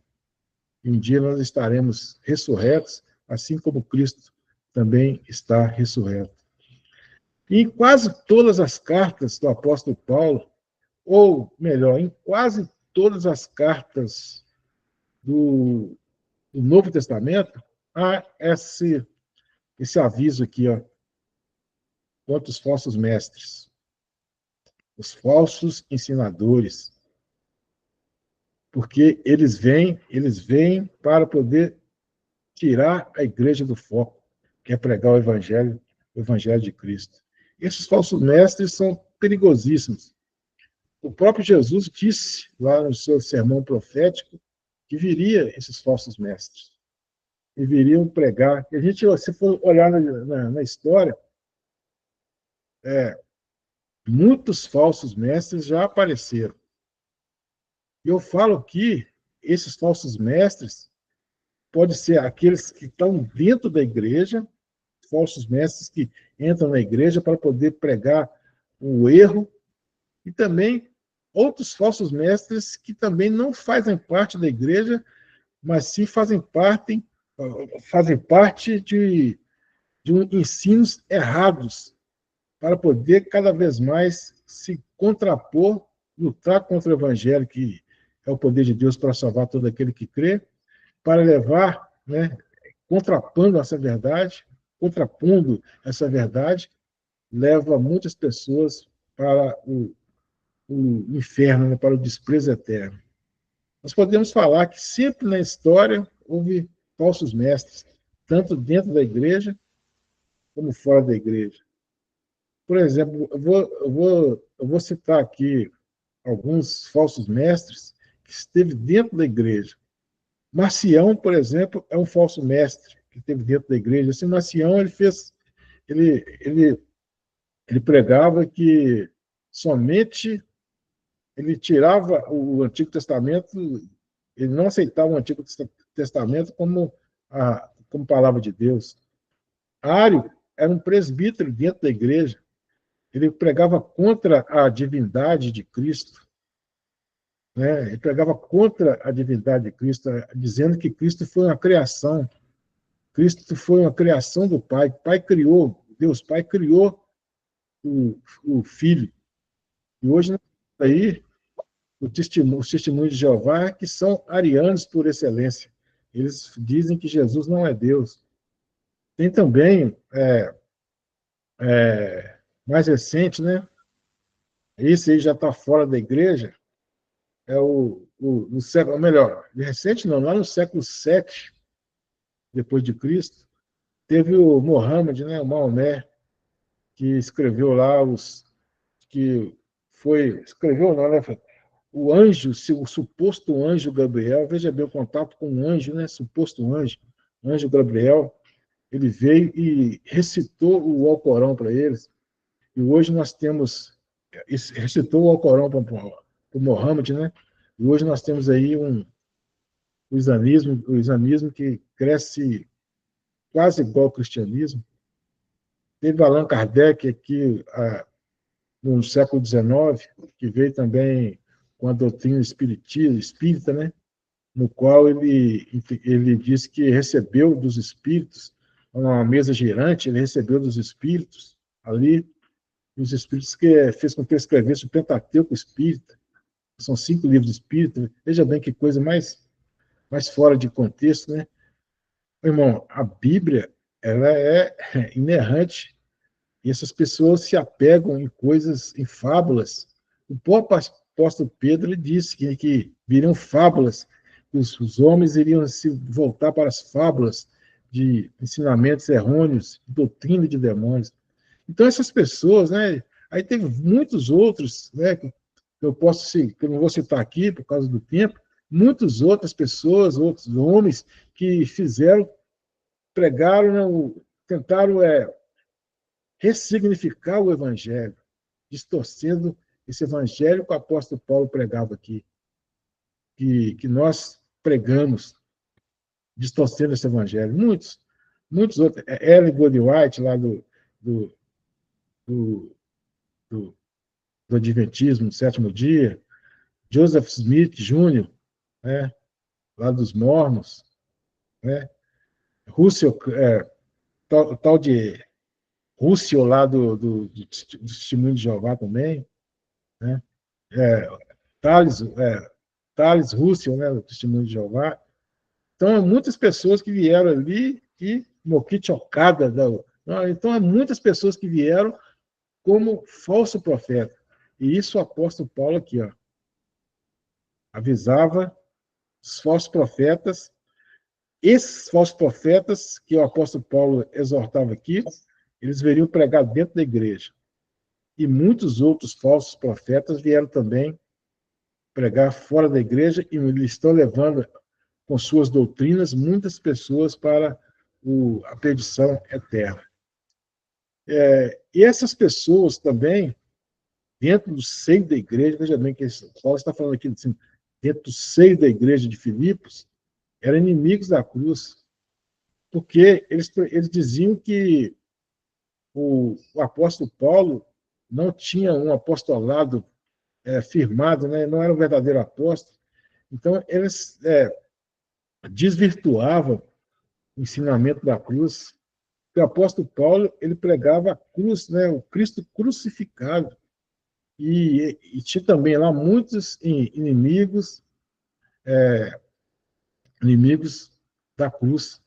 E um dia nós estaremos ressurretos, assim como Cristo também está ressurreto. E em quase todas as cartas do apóstolo Paulo, ou melhor, em quase todas as cartas do Novo Testamento, há esse aviso aqui, ó, contra os falsos mestres, os falsos ensinadores, porque eles vêm para poder tirar a igreja do foco, que é pregar o evangelho de Cristo. Esses falsos mestres são perigosíssimos. O próprio Jesus disse lá no seu sermão profético que viria esses falsos mestres e viriam pregar. E a gente, se for olhar na história, muitos falsos mestres já apareceram. E eu falo que esses falsos mestres podem ser aqueles que estão dentro da igreja, falsos mestres que entram na igreja para poder pregar o erro, e também outros falsos mestres que também não fazem parte da igreja, mas sim fazem parte de ensinos errados, para poder cada vez mais se contrapor, lutar contra o evangelho, que é o poder de Deus para salvar todo aquele que crê, para levar, né, contrapondo essa verdade, leva muitas pessoas para o inferno, né, para o desprezo eterno. Nós podemos falar que sempre na história houve falsos mestres, tanto dentro da igreja como fora da igreja. Por exemplo, eu vou citar aqui alguns falsos mestres que esteve dentro da igreja. Marcião, por exemplo, é um falso mestre que esteve dentro da igreja. Esse Marcião, ele pregava que somente ele tirava o Antigo Testamento, ele não aceitava o Antigo Testamento como palavra de Deus. Ário era um presbítero dentro da igreja. Ele pregava contra a divindade de Cristo, né? Ele pregava contra a divindade de Cristo, dizendo que Cristo foi uma criação. Cristo foi uma criação do Pai. Deus Pai criou o Filho. E hoje, aí, os testemunhos de Jeová, que são arianos por excelência. Eles dizem que Jesus não é Deus. Tem também, mais recente, né? Esse aí já está fora da igreja, no século, melhor, recente não, lá no século VII depois de Cristo, teve o Mohammed, né, o Maomé, que escreveu lá que escreveu não, né, o anjo, o suposto anjo Gabriel, veja bem o contato com o anjo, né, suposto anjo Gabriel, ele veio e recitou o Alcorão para eles, e hoje nós temos, recitou o Alcorão para o Mohammed, né, e hoje nós temos aí o islamismo que cresce quase igual ao cristianismo. Teve Allan Kardec aqui no século XIX, que veio também com a doutrina espírita, né? No qual ele disse que recebeu dos espíritos, uma mesa girante, ele recebeu dos espíritos ali, os espíritos que fez com que ele escrevesse o Pentateuco Espírita, são 5 livros espíritas, veja bem que coisa mais fora de contexto, né? Irmão, a Bíblia, ela é inerrante, e essas pessoas se apegam em coisas, em fábulas. O próprio apóstolo Pedro ele disse que viriam fábulas, que os homens iriam se voltar para as fábulas de ensinamentos errôneos, doutrina de demônios. Então, essas pessoas, né? Aí tem muitos outros, né? Que eu não vou citar aqui por causa do tempo, muitas outras pessoas, outros homens que pregaram, né, tentaram ressignificar o evangelho, distorcendo esse evangelho que o apóstolo Paulo pregava aqui, que nós pregamos, distorcendo esse evangelho. Muitos outros. Ellen Goldwhite, lá do, do, do, do Adventismo, do Sétimo Dia, Joseph Smith Jr., né, lá dos Mormons, né, Russell, tal de Russell, lá do Testemunho de Jeová também, né, é, Thales, Thales Russell, né, do Testemunho de Jeová. Então, muitas pessoas que vieram ali e Mokichi Okada. Então, há muitas pessoas que vieram como falso profeta. E isso o apóstolo Paulo aqui, ó, avisava os falsos profetas. Esses falsos profetas que o apóstolo Paulo exortava aqui, eles veriam pregar dentro da igreja. E muitos outros falsos profetas vieram também pregar fora da igreja e eles estão levando com suas doutrinas muitas pessoas para a perdição eterna. E essas pessoas também, dentro do seio da igreja, veja bem que Paulo está falando aqui, assim, dentro do seio da igreja de Filipos, eram inimigos da cruz, porque eles diziam que o apóstolo Paulo não tinha um apostolado firmado, né? Não era um verdadeiro apóstolo. Então, eles desvirtuavam o ensinamento da cruz. O apóstolo Paulo ele pregava a cruz, né? O Cristo crucificado. E tinha também lá muitos inimigos da cruz.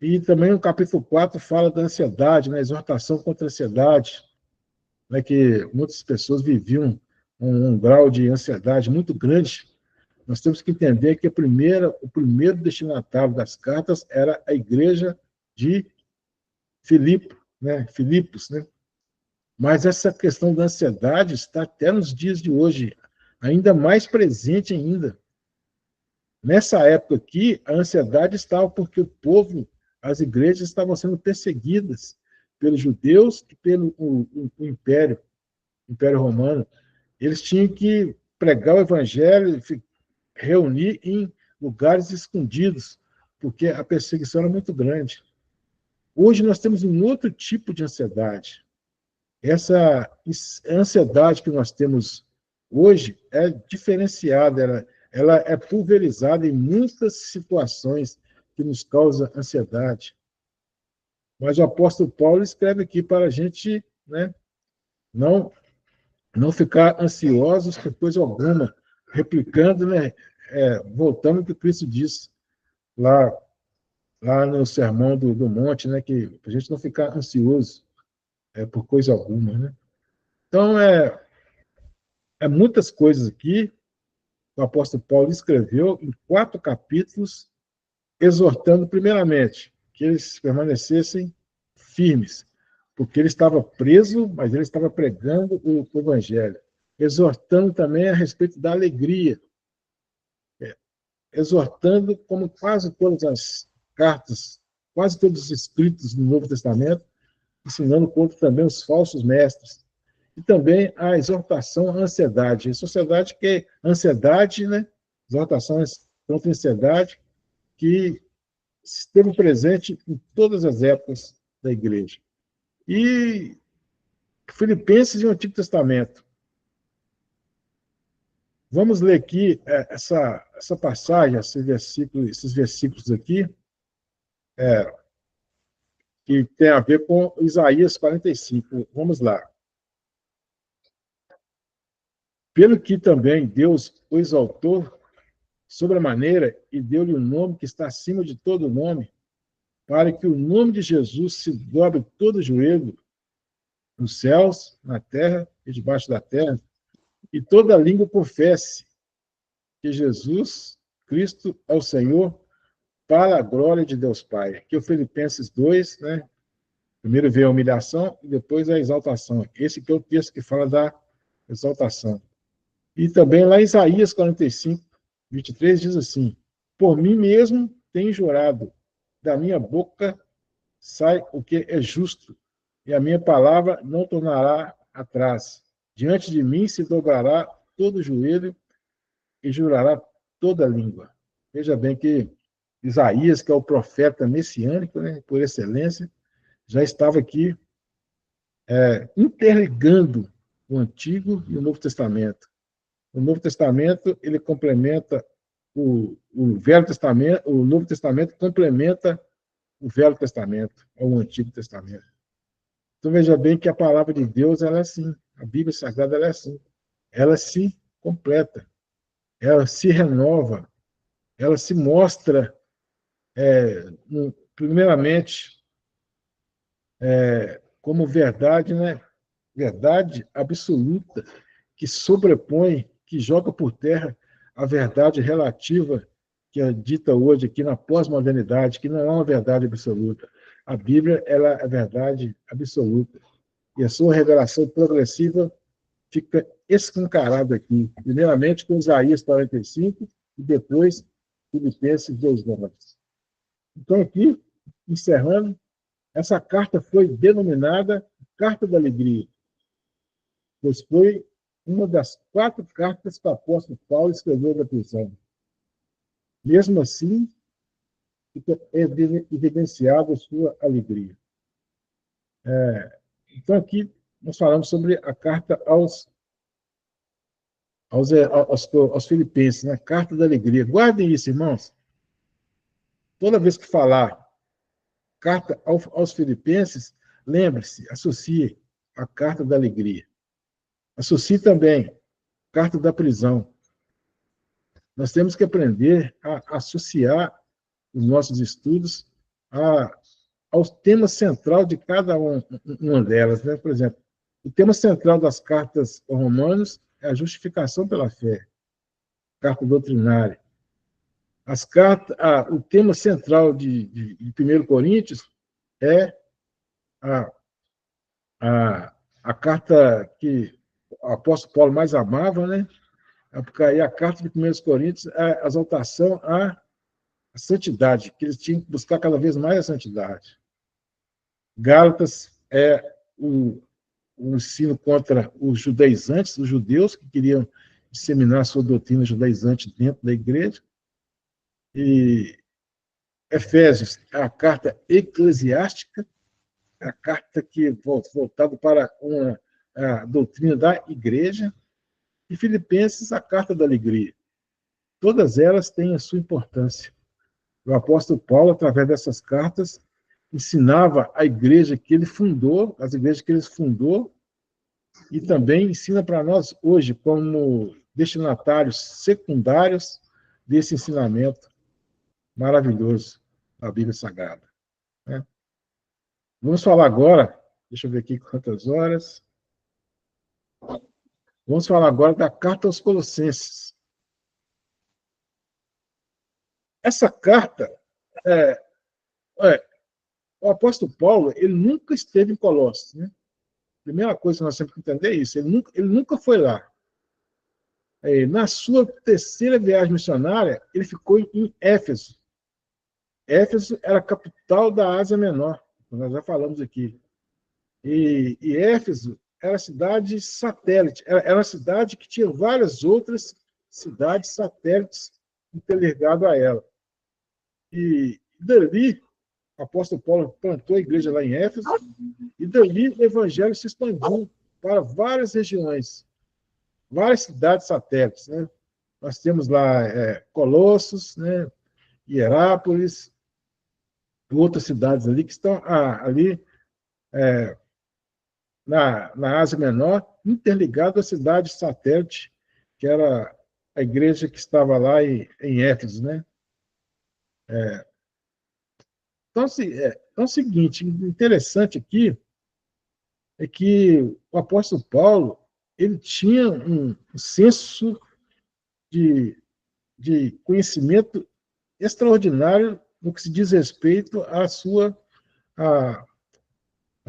E também o capítulo 4 fala da ansiedade, né? Exortação contra a ansiedade, né? Que muitas pessoas viviam um grau de ansiedade muito grande. Nós temos que entender que o primeiro destinatário das cartas era a igreja de Filipos, né? Mas essa questão da ansiedade está até nos dias de hoje, ainda mais presente ainda. Nessa época aqui, a ansiedade estava porque o povo, as igrejas estavam sendo perseguidas pelos judeus e pelo o Império Romano. Eles tinham que pregar o evangelho, reunir em lugares escondidos, porque a perseguição era muito grande. Hoje nós temos um outro tipo de ansiedade. Essa ansiedade que nós temos hoje é diferenciada, ela é pulverizada em muitas situações que nos causam ansiedade. Mas o apóstolo Paulo escreve aqui para a gente, né, não, não ficar ansiosos por coisa alguma, replicando, né, voltando ao que Cristo disse lá, lá no Sermão do Monte, né, que a gente não ficar ansioso por coisa alguma. Né? Então, muitas coisas aqui, o apóstolo Paulo escreveu em 4 capítulos, exortando, primeiramente, que eles permanecessem firmes, porque ele estava preso, mas ele estava pregando o evangelho, exortando também a respeito da alegria, exortando, como quase todas as cartas, quase todos os escritos do Novo Testamento, ensinando contra também os falsos mestres. E também a exortação à ansiedade. A sociedade que ansiedade, né? Exortação contra a ansiedade, que esteve presente em todas as épocas da igreja. E Filipenses e o Antigo Testamento. Vamos ler aqui essa passagem, esses versículos aqui, que tem a ver com Isaías 45. Vamos lá. Pelo que também Deus o exaltou sobremaneira e deu-lhe um nome que está acima de todo nome, para que o nome de Jesus se dobre todo o joelho, nos céus, na terra e debaixo da terra, e toda língua confesse que Jesus Cristo é o Senhor, para a glória de Deus Pai. Aqui o Filipenses 2, né? Primeiro vem a humilhação e depois a exaltação. Esse que é o texto que fala da exaltação. E também lá em Isaías 45, 23, diz assim: por mim mesmo tenho jurado, da minha boca sai o que é justo, e a minha palavra não tornará atrás. Diante de mim se dobrará todo o joelho e jurará toda a língua. Veja bem que Isaías, que é o profeta messiânico, né, por excelência, já estava aqui interligando o Antigo e o Novo Testamento. O Novo Testamento ele complementa o Velho Testamento, o Novo Testamento complementa o Velho Testamento, ou o Antigo Testamento. Então veja bem que a palavra de Deus ela é assim, a Bíblia Sagrada ela é assim, ela se completa, ela se renova, ela se mostra, primeiramente, como verdade, né? Verdade absoluta, que sobrepõe, que joga por terra a verdade relativa que é dita hoje aqui na pós-modernidade, que não é uma verdade absoluta. A Bíblia ela é a verdade absoluta. E a sua revelação progressiva fica escancarada aqui, primeiramente com Isaías 45 e depois Filipenses 2:9. Então, aqui, encerrando, essa carta foi denominada Carta da Alegria, pois foi uma das 4 cartas que o apóstolo Paulo escreveu da prisão. Mesmo assim, fica evidenciada a sua alegria. Então, aqui, nós falamos sobre a carta aos Filipenses, né? Carta da Alegria. Guardem isso, irmãos. Toda vez que falar carta aos Filipenses, lembre-se, associe a Carta da Alegria. Associe também Carta da Prisão. Nós temos que aprender a associar os nossos estudos ao tema central de cada uma delas. Né? Por exemplo, o tema central das cartas aos Romanos é a justificação pela fé, carta doutrinária. O tema central de 1 Coríntios é a, a carta que o apóstolo Paulo mais amava, né? Porque aí a carta de 1 Coríntios é a exaltação à santidade, que eles tinham que buscar cada vez mais a santidade. Gálatas é o ensino contra os judaizantes, os judeus que queriam disseminar a sua doutrina judaizante dentro da igreja. E Efésios é a carta eclesiástica, a carta que voltada para a doutrina da igreja, e Filipenses, a carta da alegria. Todas elas têm a sua importância. O apóstolo Paulo, através dessas cartas, ensinava a igreja que ele fundou, as igrejas que ele fundou, e também ensina para nós hoje, como destinatários secundários desse ensinamento maravilhoso da Bíblia Sagrada. Né? Vamos falar agora, deixa eu ver aqui quantas horas. Vamos falar agora da carta aos Colossenses. essa carta, é, o apóstolo Paulo, ele nunca esteve em Colossos, né? Primeira coisa que nós temos que entender é isso, ele nunca foi lá. Na sua terceira viagem missionária, ele ficou em Éfeso. Éfeso era a capital da Ásia Menor, nós já falamos aqui. E Éfeso era a cidade satélite, era uma cidade que tinha várias outras cidades satélites interligadas a ela. E dali, o apóstolo Paulo plantou a igreja lá em Éfeso, e dali o evangelho se expandiu para várias regiões, várias cidades satélites, né? Nós temos lá Colossos, né? Hierápolis, outras cidades ali que estão ali na Ásia Menor, interligado à cidade satélite, que era a igreja que estava lá em Éfeso, né? Então, então, é o seguinte, interessante aqui é que o apóstolo Paulo ele tinha um senso de conhecimento extraordinário no que se diz respeito à, à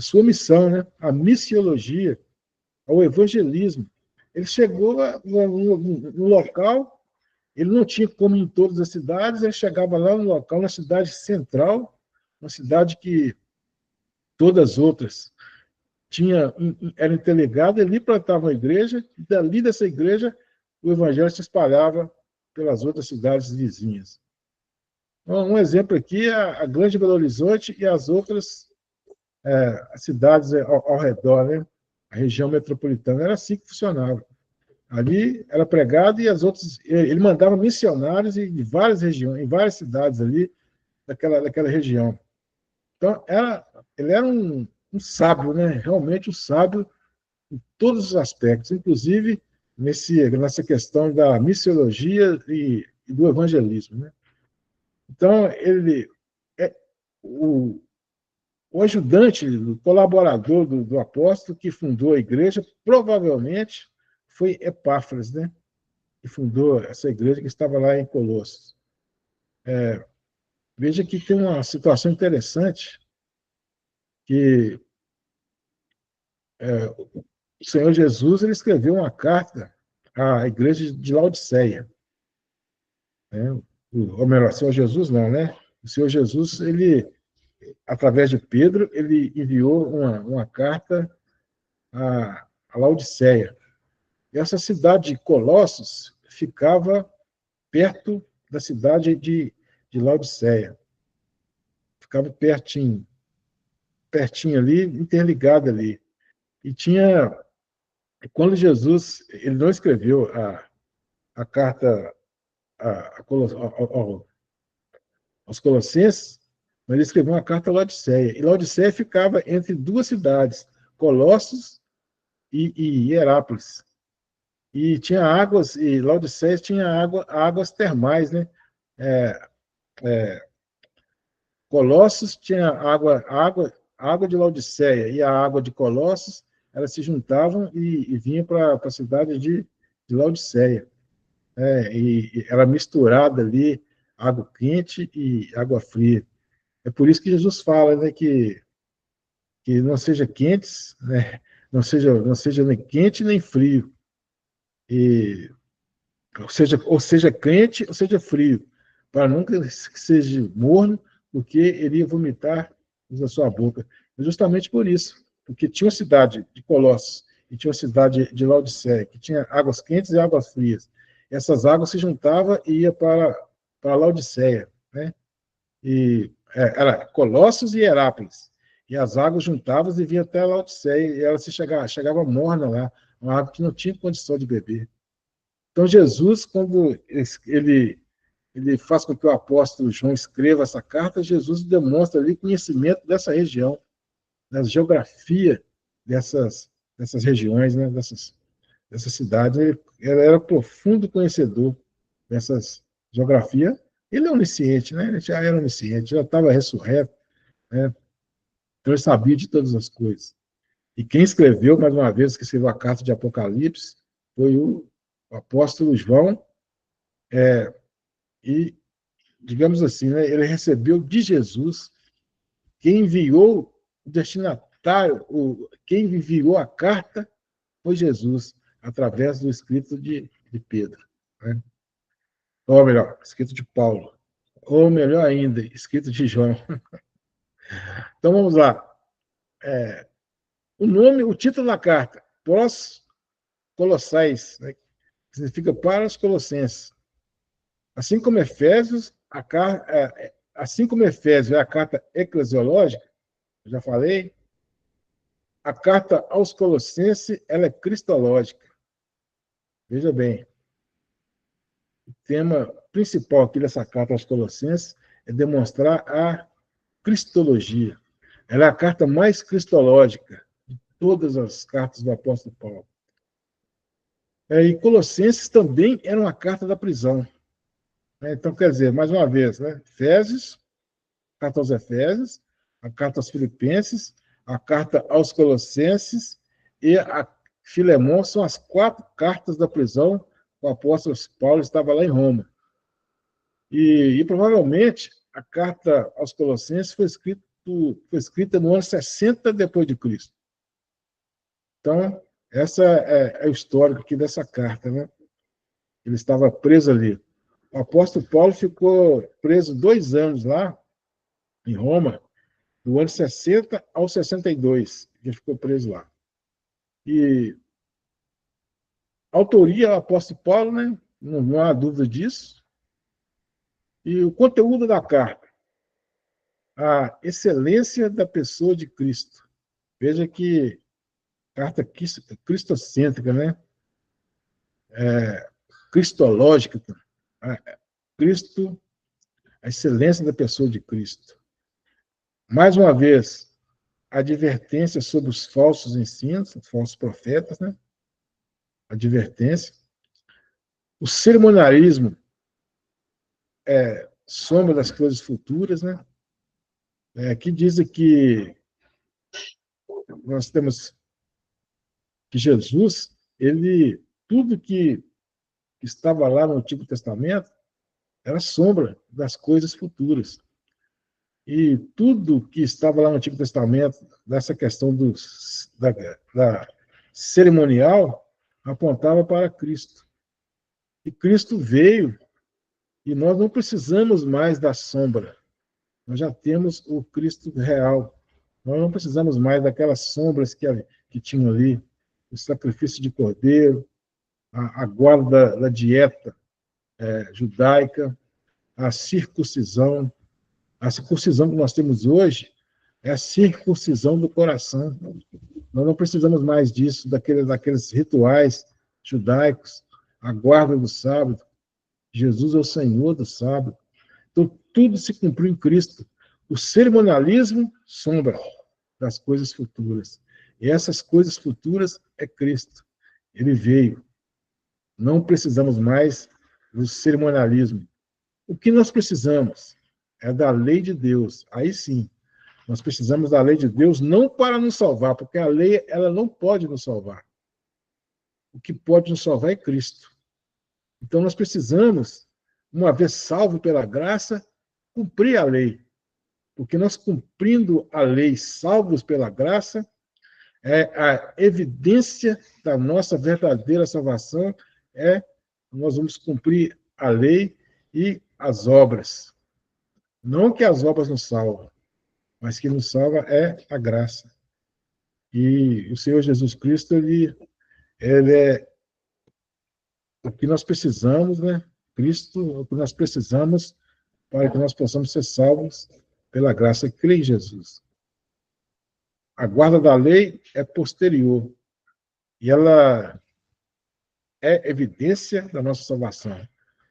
sua missão, né? À missiologia, ao evangelismo. Ele chegou no local, ele não tinha como ir em todas as cidades, ele chegava lá no local, na cidade central, uma cidade que todas as outras era interligada, ali plantava uma igreja, e dali dessa igreja o evangelho se espalhava pelas outras cidades vizinhas. Um exemplo aqui é a Grande Belo Horizonte e as outras as cidades ao redor, né? A região metropolitana. Era assim que funcionava. Ali era pregado e as outras. Ele mandava missionários em várias regiões, em várias cidades ali daquela região. Então, ele era um sábio, né? Realmente um sábio em todos os aspectos, inclusive nessa questão da missiologia e do evangelismo, né? Então, é o, o ajudante, o colaborador do apóstolo que fundou a igreja, provavelmente foi Epáfras, né? Que fundou essa igreja que estava lá em Colossos. Veja que tem uma situação interessante, que o Senhor Jesus ele escreveu uma carta à igreja de Laodiceia. Né? Ou melhor, o Senhor Jesus não, né? O Senhor Jesus, ele, através de Pedro, ele enviou uma carta a Laodiceia. E essa cidade de Colossos ficava perto da cidade de Laodiceia. Ficava pertinho ali, interligada ali. E quando Jesus, ele não escreveu a carta aos Colossenses, mas ele escreveu uma carta a Laodiceia. E Laodiceia ficava entre duas cidades, Colossos e Hierápolis. E tinha águas, e Laodiceia tinha águas termais, né? É, Colossos tinha água de Laodiceia e a água de Colossos, elas se juntavam e vinham para a cidade de Laodiceia. E era misturada ali, água quente e água fria. É por isso que Jesus fala, né, que não seja quentes, né, não seja nem quente nem frio, e, ou seja quente ou seja frio, para nunca que seja morno, porque ele ia vomitar da sua boca. É justamente por isso, porque tinha uma cidade de Colossos e tinha uma cidade de Laodiceia, que tinha águas quentes e águas frias. Essas águas se juntavam e ia para Laodiceia, né? E era Colossos e Herápolis. E as águas juntavam e vinham até Laodiceia, e ela chegava morna lá, uma água que não tinha condição de beber. Então, Jesus, quando ele faz com que o apóstolo João escreva essa carta, Jesus demonstra ali conhecimento dessa região, da geografia dessas regiões, né, dessas cidades. Ele era profundo conhecedor dessas geografias. Ele é onisciente, né? Ele já era onisciente, já estava ressurreto, né? Então ele sabia de todas as coisas. E quem escreveu, mais uma vez, que escreveu a carta de Apocalipse, foi o apóstolo João, e digamos assim, né, ele recebeu de Jesus, quem enviou o destinatário, quem enviou a carta foi Jesus, através do escrito de Pedro. Né? Ou melhor, escrito de Paulo. Ou melhor ainda, escrito de João. Então vamos lá. O título da carta, Pós Colossais, né, significa para os colossenses. Assim como Efésios, assim como Efésios é a carta eclesiológica, eu já falei, a carta aos Colossenses ela é cristológica. Veja bem, o tema principal aqui dessa carta aos Colossenses é demonstrar a cristologia. Ela é a carta mais cristológica de todas as cartas do apóstolo Paulo. E Colossenses também era uma carta da prisão. Então, quer dizer, mais uma vez, né? Efésios, carta aos Efésios, a carta aos Filipenses, a carta aos Colossenses e a Filemão são as 4 cartas da prisão. O apóstolo Paulo estava lá em Roma. E provavelmente a carta aos Colossenses foi escrita no ano 60 depois de Cristo. Então, essa é o histórico aqui dessa carta, né? Ele estava preso ali. O apóstolo Paulo ficou preso 2 anos lá, em Roma, do ano 60 ao 62. Ele ficou preso lá. E a autoria do apóstolo Paulo, né? Não há dúvida disso. E o conteúdo da carta, a excelência da pessoa de Cristo. Veja que carta cristocêntrica, né? Cristológica. Cristo, a excelência da pessoa de Cristo. Mais uma vez, advertência sobre os falsos ensinos, os falsos profetas, né? Advertência. O cerimonialismo é sombra das coisas futuras, né? Aqui diz que nós temos que Jesus, tudo que estava lá no Antigo Testamento era sombra das coisas futuras. E tudo que estava lá no Antigo Testamento, dessa questão da cerimonial, apontava para Cristo. E Cristo veio, e nós não precisamos mais da sombra. Nós já temos o Cristo real. Nós não precisamos mais daquelas sombras que tinham ali, o sacrifício de cordeiro, a guarda da dieta judaica, a circuncisão. A circuncisão que nós temos hoje é a circuncisão do coração. Nós não precisamos mais disso, daqueles rituais judaicos, a guarda do sábado. Jesus é o Senhor do sábado. Então, tudo se cumpriu em Cristo. O cerimonialismo, sombra das coisas futuras. E essas coisas futuras é Cristo. Ele veio. Não precisamos mais do cerimonialismo. O que nós precisamos é da lei de Deus. Aí sim, nós precisamos da lei de Deus não para nos salvar, porque a lei ela não pode nos salvar. O que pode nos salvar é Cristo. Então nós precisamos, uma vez salvo pela graça, cumprir a lei. Porque nós cumprindo a lei, salvos pela graça, é a evidência da nossa verdadeira salvação, nós vamos cumprir a lei e as obras. Não que as obras nos salvam, mas que nos salva é a graça. E o Senhor Jesus Cristo, ele é o que nós precisamos, né? Cristo é o que nós precisamos para que nós possamos ser salvos pela graça que crê em Jesus. A guarda da lei é posterior e ela é evidência da nossa salvação.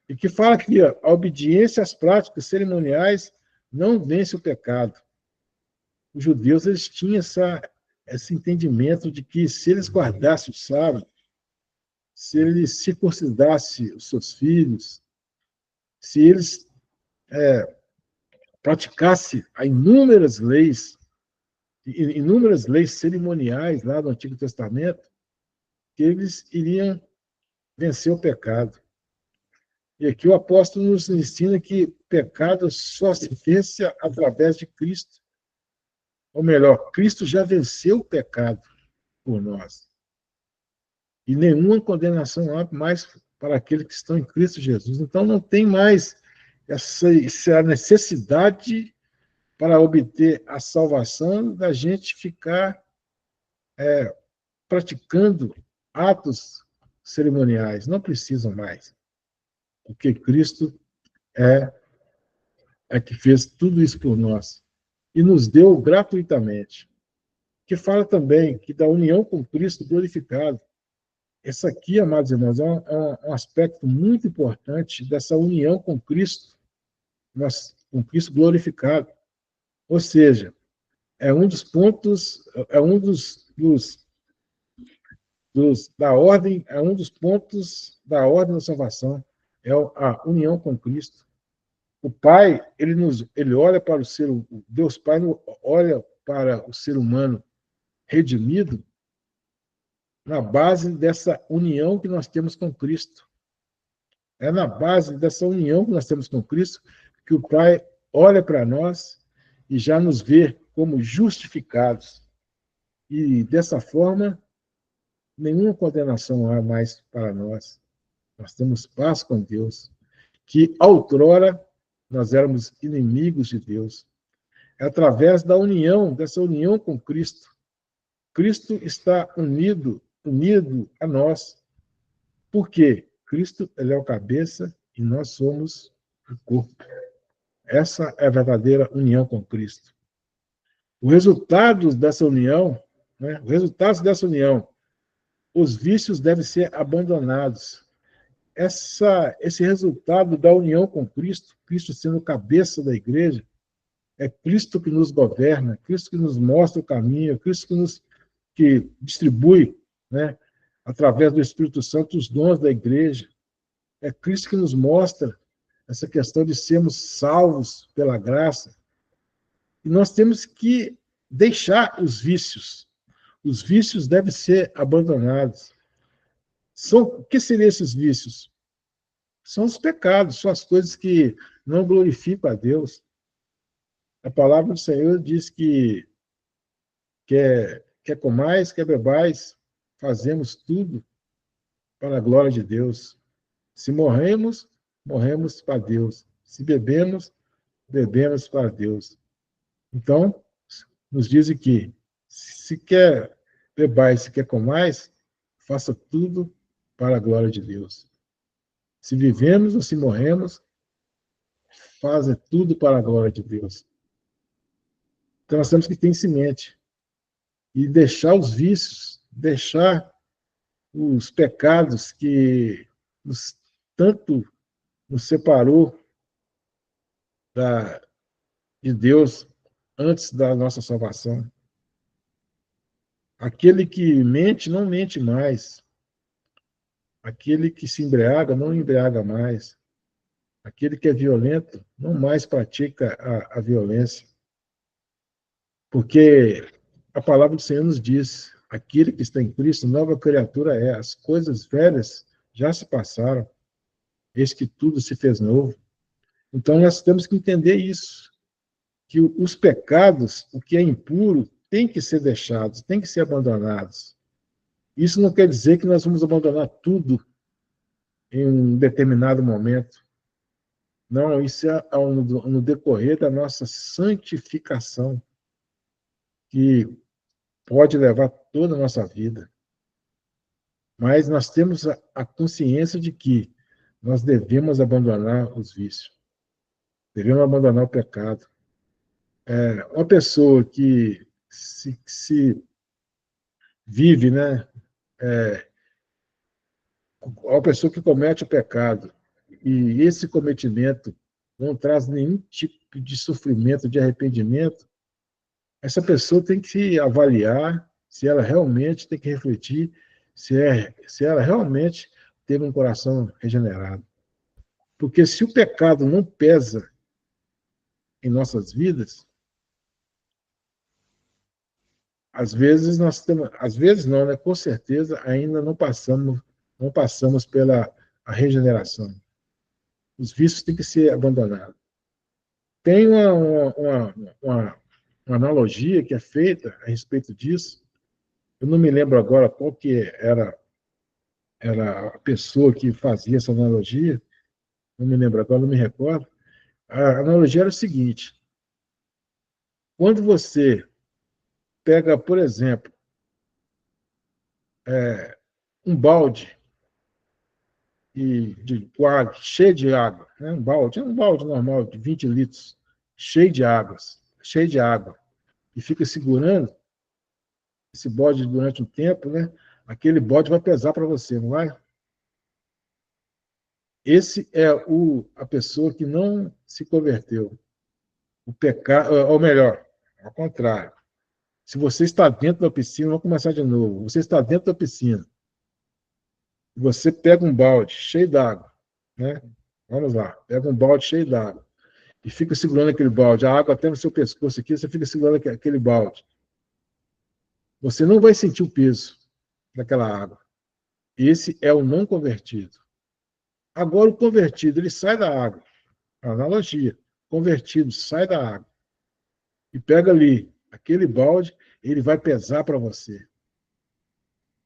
E que fala que a obediência às práticas cerimoniais não vence o pecado. Os judeus eles tinham esse entendimento de que se eles guardassem o sábado, se eles circuncidassem os seus filhos, se eles praticassem inúmeras leis cerimoniais lá do Antigo Testamento, que eles iriam vencer o pecado. E aqui o apóstolo nos ensina que pecado só se vence através de Cristo. Ou melhor, Cristo já venceu o pecado por nós. E nenhuma condenação há mais para aqueles que estão em Cristo Jesus. Então não tem mais essa necessidade para obter a salvação da gente ficar praticando atos cerimoniais. Não precisam mais. Porque Cristo é que fez tudo isso por nós e nos deu gratuitamente. Que fala também que da união com Cristo glorificado. Essa aqui, amados irmãos, é um aspecto muito importante dessa união com Cristo, com Cristo glorificado. Ou seja, é um dos pontos, é um da ordem, é um dos pontos da ordem da salvação, é a união com Cristo. O Pai, ele olha para o ser, Deus Pai olha para o ser humano redimido na base dessa união que nós temos com Cristo. É na base dessa união que nós temos com Cristo que o Pai olha para nós e já nos vê como justificados. E dessa forma, nenhuma condenação há mais para nós. Nós temos paz com Deus, que outrora nós éramos inimigos de Deus. É através da união, dessa união com Cristo. Cristo está unido a nós. Por quê? Cristo, ele é o cabeça e nós somos o corpo. Essa é a verdadeira união com Cristo. O resultado dessa união, os vícios devem ser abandonados. Esse resultado da união com Cristo, Cristo sendo o cabeça da igreja, é Cristo que nos governa, Cristo que nos mostra o caminho, Cristo que distribui, né, através do Espírito Santo, os dons da igreja. É Cristo que nos mostra essa questão de sermos salvos pela graça. E nós temos que deixar os vícios. Os vícios devem ser abandonados. O que seriam esses vícios? São os pecados, são as coisas que não glorificam a Deus. A palavra do Senhor diz que quer comais, quer bebais, fazemos tudo para a glória de Deus. Se morremos, morremos para Deus. Se bebemos, bebemos para Deus. Então, nos diz que se quer beber, se quer comais, faça tudo para a glória de Deus. Se vivemos ou se morremos, faça tudo para a glória de Deus. Então, nós temos que ter isso em mente. E deixar os vícios, deixar os pecados que tanto nos separou de Deus antes da nossa salvação. Aquele que mente, não mente mais. Aquele que se embriaga, não embriaga mais. Aquele que é violento, não mais pratica a violência. Porque a palavra do Senhor nos diz, aquele que está em Cristo, nova criatura é. As coisas velhas já se passaram. Eis que tudo se fez novo. Então, nós temos que entender isso. Que os pecados, o que é impuro, tem que ser deixados, tem que ser abandonados. Isso não quer dizer que nós vamos abandonar tudo em um determinado momento. Não, isso é no decorrer da nossa santificação, que pode levar toda a nossa vida. Mas nós temos a consciência de que nós devemos abandonar os vícios. Devemos abandonar o pecado. Uma pessoa que se vive, né? Uma pessoa que comete o pecado e esse cometimento não traz nenhum tipo de sofrimento, de arrependimento, essa pessoa tem que se avaliar se ela realmente tem que refletir se ela realmente teve um coração regenerado. Porque se o pecado não pesa em nossas vidas, às vezes às vezes não, né? Com certeza ainda não passamos pela a regeneração. Os vícios têm que ser abandonados. Tem uma analogia que é feita a respeito disso. Eu não me lembro agora qual que era a pessoa que fazia essa analogia, não me lembro agora, não me recordo. A analogia era o seguinte: quando você pega, por exemplo, um balde cheio de água, né? Um balde normal de 20 litros, cheio de água, e fica segurando esse balde durante um tempo, né? Aquele balde vai pesar para você, não vai? Esse é a pessoa que não se converteu. O pecado, ou melhor, ao contrário. Se você está dentro da piscina, vamos começar de novo. Você está dentro da piscina. Você pega um balde cheio d'água, né? Vamos lá, pega um balde cheio d'água e fica segurando aquele balde, a água até no seu pescoço aqui, você fica segurando aquele balde. Você não vai sentir o peso daquela água. Esse é o não convertido. Agora, o convertido, ele sai da água. Analogia. Convertido, sai da água. E pega ali aquele balde, ele vai pesar para você.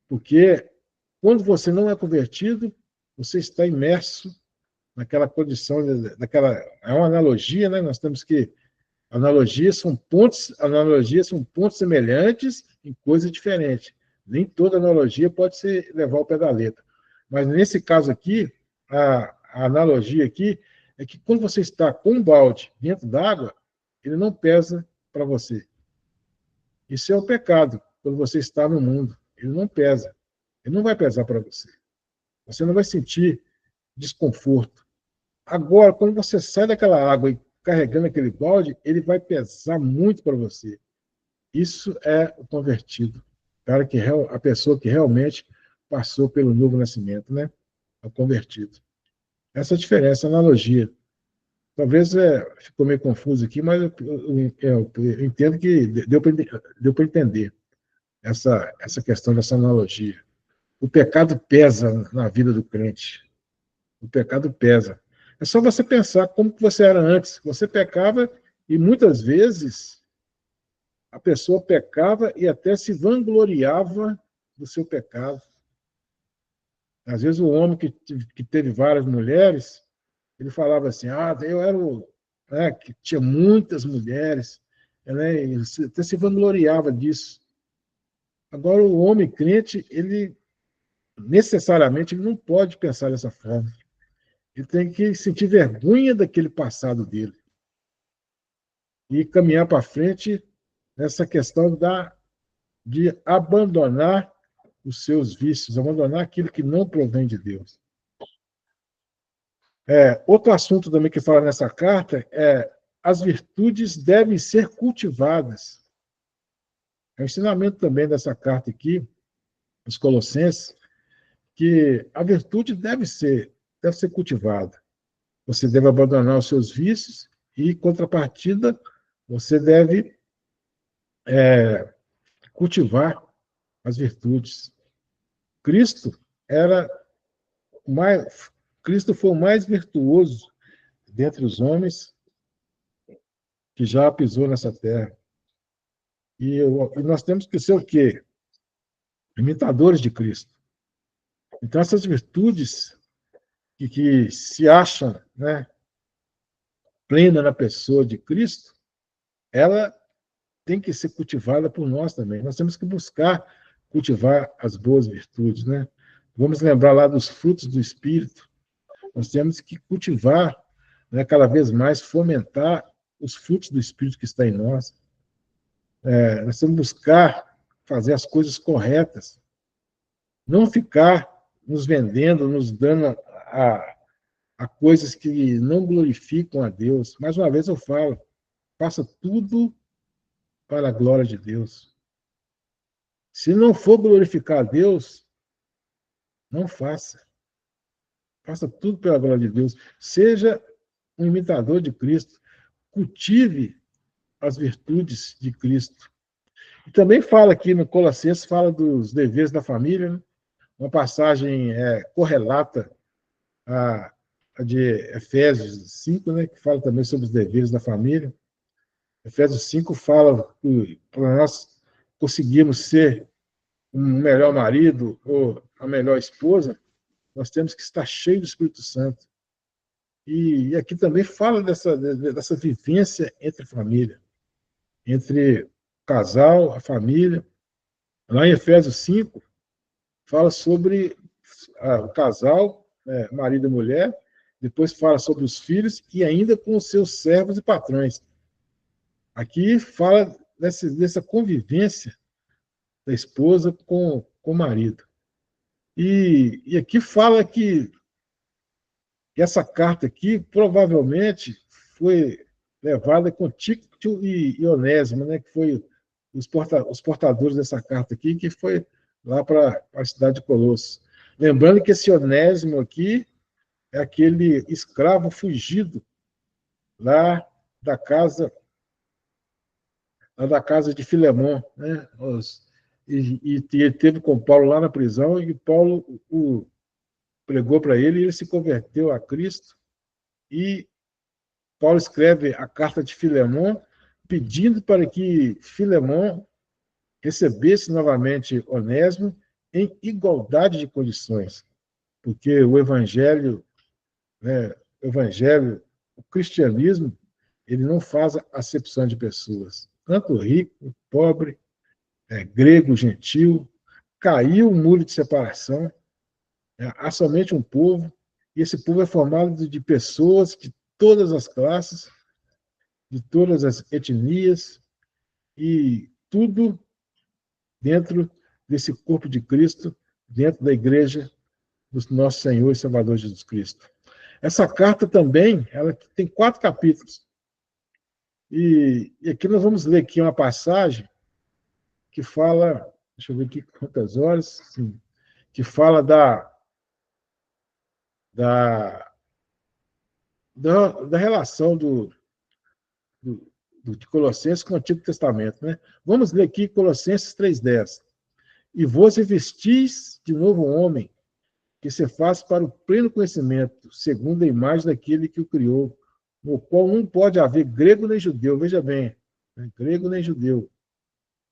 Porque quando você não é convertido, você está imerso naquela condição, é uma analogia, né? Nós temos que analogias são pontos semelhantes em coisas diferentes. Nem toda analogia pode ser levar ao pé da letra. Mas nesse caso aqui, a analogia aqui é que quando você está com um balde dentro d'água, ele não pesa para você. Isso é o pecado, quando você está no mundo. Ele não pesa. Ele não vai pesar para você. Você não vai sentir desconforto. Agora, quando você sai daquela água e carregando aquele balde, ele vai pesar muito para você. Isso é o convertido. A pessoa que realmente passou pelo novo nascimento, né? É o convertido. Essa é a diferença, a analogia. Talvez ficou meio confuso aqui, mas eu entendo que deu para entender essa questão dessa analogia. O pecado pesa na vida do crente. O pecado pesa. É só você pensar como que você era antes. Você pecava e muitas vezes a pessoa pecava e até se vangloriava do seu pecado. Às vezes o homem que teve várias mulheres, ele falava assim, eu era o... Né, que tinha muitas mulheres, né, ele até se vangloriava disso. Agora o homem crente, ele necessariamente ele não pode pensar dessa forma. Ele tem que sentir vergonha daquele passado dele e caminhar para frente nessa questão de abandonar os seus vícios, abandonar aquilo que não provém de Deus. Outro assunto também que fala nessa carta é as virtudes devem ser cultivadas. É o ensinamento também dessa carta aqui, os Colossenses, que a virtude deve ser cultivada. Você deve abandonar os seus vícios e, em contrapartida, você deve cultivar as virtudes. Cristo era Cristo foi o mais virtuoso dentre os homens que já pisou nessa terra. E nós temos que ser o quê? Imitadores de Cristo. Então, essas virtudes que se acham, né, plena na pessoa de Cristo, ela tem que ser cultivada por nós também. Nós temos que buscar cultivar as boas virtudes, né? Vamos lembrar lá dos frutos do Espírito. Nós temos que cultivar, né, cada vez mais, fomentar os frutos do Espírito que está em nós. Nós temos que buscar fazer as coisas corretas, não ficar nos vendendo, nos dando a coisas que não glorificam a Deus. Mais uma vez eu falo, faça tudo para a glória de Deus. Se não for glorificar a Deus, não faça. Faça tudo pela glória de Deus. Seja um imitador de Cristo. Cultive as virtudes de Cristo. E também fala aqui no Colossenses, fala dos deveres da família, né? Uma passagem correlata a de Efésios 5, né, que fala também sobre os deveres da família. Efésios 5 fala que para nós conseguirmos ser um melhor marido ou a melhor esposa, nós temos que estar cheio do Espírito Santo. E aqui também fala dessa vivência entre a família, entre o casal, a família. Lá em Efésios 5, fala sobre o casal, marido e mulher, depois fala sobre os filhos e ainda com os seus servos e patrões. Aqui fala dessa convivência da esposa com o marido. E aqui fala que essa carta aqui provavelmente foi levada com Tíquico e Onésimo, né, que foi os portadores dessa carta aqui, que foi lá para a cidade de Colossos. Lembrando que esse Onésimo aqui é aquele escravo fugido lá da casa, de Filemon, né? E ele teve com Paulo lá na prisão, e Paulo o pregou para ele, e ele se converteu a Cristo, e Paulo escreve a carta de Filemon, pedindo para que Filemon recebesse novamente Onésimo em igualdade de condições, porque o evangelho, né, o cristianismo, ele não faz acepção de pessoas, tanto rico, pobre, grego, gentil, caiu o muro de separação, há somente um povo, e esse povo é formado de pessoas de todas as classes, de todas as etnias, e tudo dentro desse corpo de Cristo, dentro da igreja do nosso Senhor e Salvador Jesus Cristo. Essa carta também, ela tem 4 capítulos. E aqui nós vamos ler aqui uma passagem que fala, deixa eu ver aqui quantas horas, sim, que fala da relação de Colossenses com o Antigo Testamento. Né? Vamos ler aqui Colossenses 3,10. E vos revestis de novo homem, que se faz para o pleno conhecimento, segundo a imagem daquele que o criou, no qual não pode haver grego nem judeu. Veja bem, né? Grego nem judeu.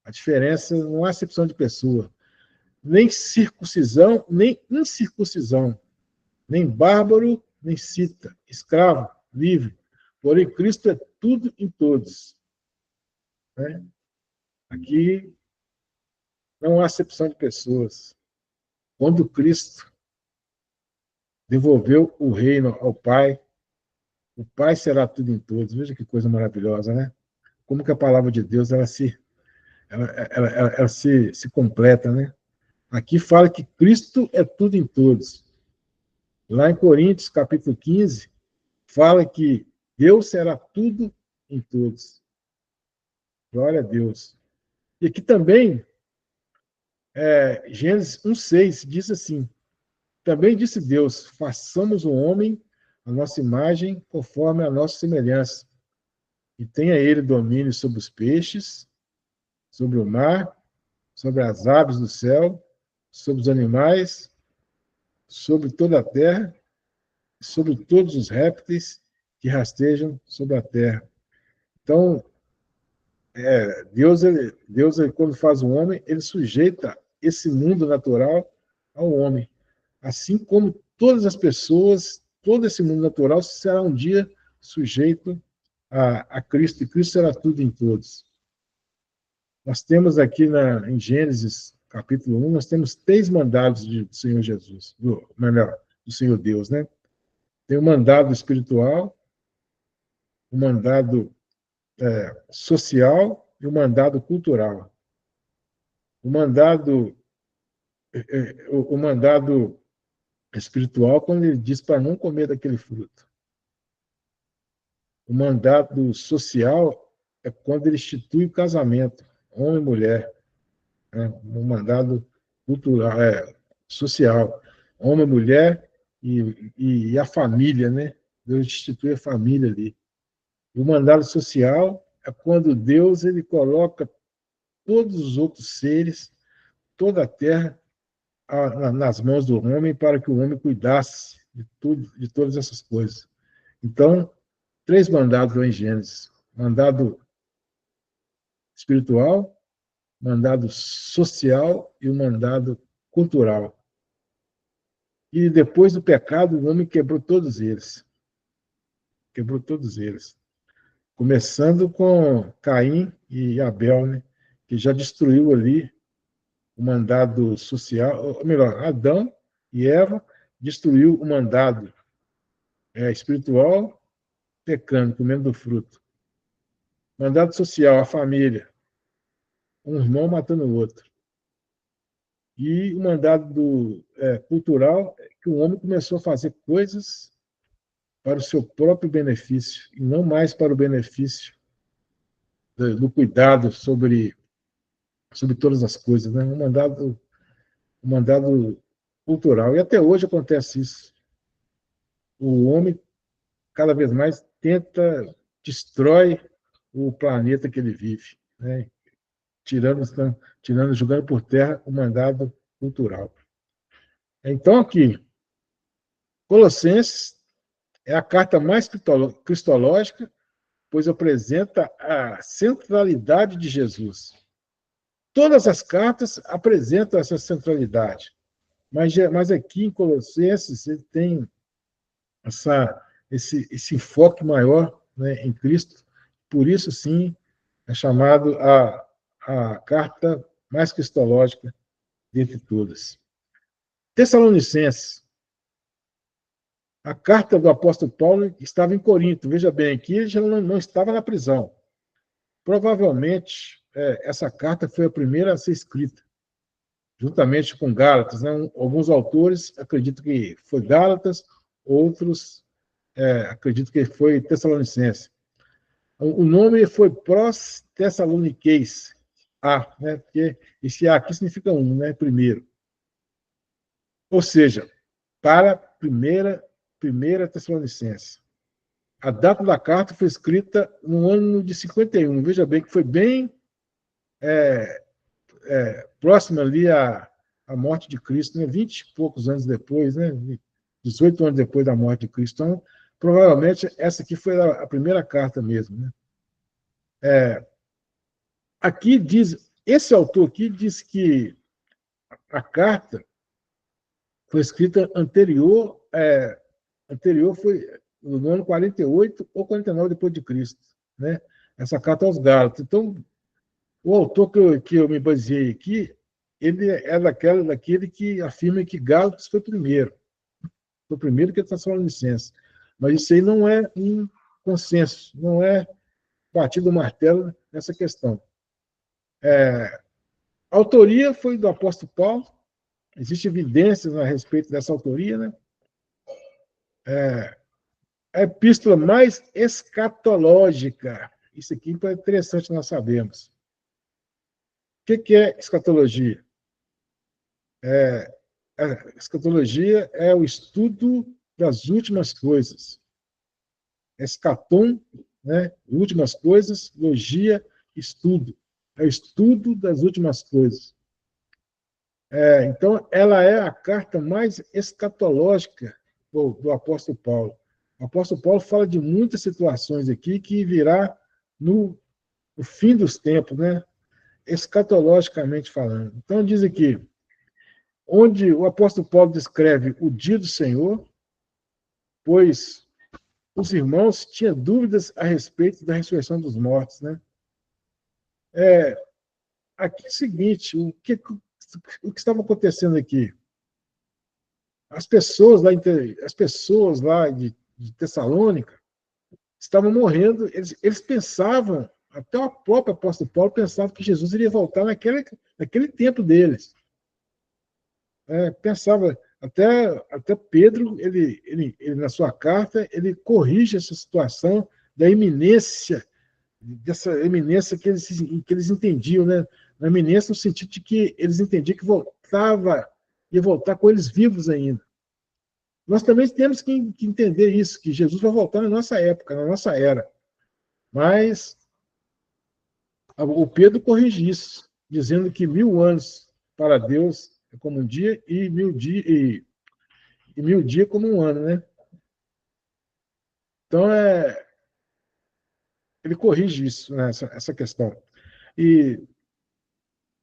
A diferença não há acepção de pessoa. Nem circuncisão, nem incircuncisão. Nem bárbaro, nem cita. Escravo, livre. Porém, Cristo é tudo em todos. Né? Aqui não há acepção de pessoas. Quando Cristo devolveu o reino ao Pai, o Pai será tudo em todos. Veja que coisa maravilhosa, né? Como que a palavra de Deus ela se completa, né? Aqui fala que Cristo é tudo em todos. Lá em Coríntios, capítulo 15, fala que Deus será tudo em todos. Glória a Deus. E aqui também, Gênesis 1,6 diz assim: também disse Deus, façamos o homem a nossa imagem, conforme a nossa semelhança, e tenha ele domínio sobre os peixes, sobre o mar, sobre as aves do céu, sobre os animais, sobre toda a terra, sobre todos os répteis que rastejam sobre a terra. Então, Deus, quando faz o homem, ele sujeita esse mundo natural ao homem. Assim como todas as pessoas, todo esse mundo natural será um dia sujeito a Cristo, e Cristo será tudo em todos. Nós temos aqui em Gênesis, capítulo 1, nós temos 3 mandados do Senhor Jesus, melhor, do Senhor Deus, né? Tem o mandado espiritual, o mandado social e o mandado cultural. O mandado espiritual, quando ele diz para não comer daquele fruto. O mandado social é quando ele institui o casamento, homem e mulher. Né? O mandado cultural, social, homem, mulher e a família, né? Deus institui a família ali. O mandado social é quando Deus ele coloca todos os outros seres, toda a terra, nas mãos do homem, para que o homem cuidasse de tudo, de todas essas coisas. Então, 3 mandados lá em Gênesis: mandado espiritual, mandado social e o mandado cultural. E depois do pecado, o homem quebrou todos eles. Quebrou todos eles. Começando com Caim e Abel, né? Que já destruiu ali o mandado social, ou melhor, Adão e Eva destruiu o mandado espiritual, pecando, comendo do fruto. Mandado social, a família, um irmão matando o outro. E o mandado cultural, que o homem começou a fazer coisas para o seu próprio benefício, e não mais para o benefício do cuidado sobre todas as coisas, né? Um mandado cultural. E até hoje acontece isso. O homem, cada vez mais, destrói o planeta que ele vive, né? Jogando por terra o mandado cultural. Então, aqui, Colossenses é a carta mais cristológica, pois apresenta a centralidade de Jesus. Todas as cartas apresentam essa centralidade, mas aqui em Colossenses ele tem esse enfoque maior, né, em Cristo. Por isso, sim, é chamado a carta mais cristológica dentre todas. Tessalonicenses. A carta do apóstolo Paulo estava em Corinto. Veja bem, aqui ele já não estava na prisão. Provavelmente, essa carta foi a primeira a ser escrita, juntamente com Gálatas, né? Alguns autores acreditam que foi Gálatas, outros acreditam que foi Tessalonicense. O nome foi Pros Thessalonicenses, né? Porque esse A aqui significa um, né? Primeiro. Ou seja, para primeira Tessalonicense. A data da carta foi escrita no ano de 51. Veja bem que foi bem próxima ali à morte de Cristo, né? 20 e poucos anos depois, né? 18 anos depois da morte de Cristo. Então, provavelmente, essa aqui foi a primeira carta mesmo, né? Aqui diz, esse autor aqui diz que a carta foi escrita anterior foi no ano 48 ou 49 depois de Cristo, né? Essa carta aos Gálatas. Então, o autor que eu me baseei aqui, ele é daquele que afirma que Gálatas foi o primeiro que está falando licença. Mas isso aí não é um consenso, não é batido o martelo nessa questão. A autoria foi do apóstolo Paulo, existem evidências a respeito dessa autoria, né? A epístola mais escatológica. Isso aqui é interessante nós sabemos. O que é escatologia? A escatologia é o estudo das últimas coisas. Escatom, né? Últimas coisas, logia, estudo. É o estudo das últimas coisas. Então, ela é a carta mais escatológica do apóstolo Paulo. O apóstolo Paulo fala de muitas situações aqui que virá no fim dos tempos, né? Escatologicamente falando. Então, diz aqui, onde o apóstolo Paulo descreve o dia do Senhor, pois os irmãos tinham dúvidas a respeito da ressurreição dos mortos, né? Aqui é o seguinte, o que estava acontecendo aqui? As pessoas lá de Tessalônica estavam morrendo, eles pensavam, até o próprio apóstolo Paulo pensava que Jesus iria voltar naquele tempo deles. Pensava, até Pedro, ele, na sua carta, ele corrige essa situação da iminência, dessa iminência que eles entendiam, né? Na iminência no sentido de que eles entendiam que ia voltar com eles vivos ainda. Nós também temos que entender isso, que Jesus vai voltar na nossa época, na nossa era. Mas o Pedro corrige isso, dizendo que 1000 anos para Deus é como um dia, e e 1000 dias como um ano, né? Então, ele corrige isso, né, essa questão. E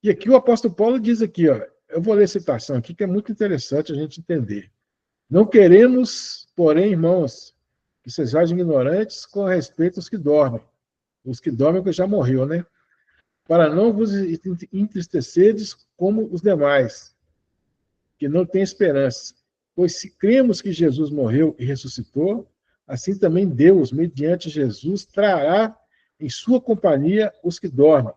aqui o apóstolo Paulo diz aqui, ó, eu vou ler a citação aqui, que é muito interessante a gente entender. Não queremos, porém, irmãos, que sejais ignorantes com respeito aos que dormem. Os que dormem que já morreu, né? Para não vos entristeceres como os demais, que não têm esperança. Pois se cremos que Jesus morreu e ressuscitou, assim também Deus, mediante Jesus, trará em sua companhia os que dormem.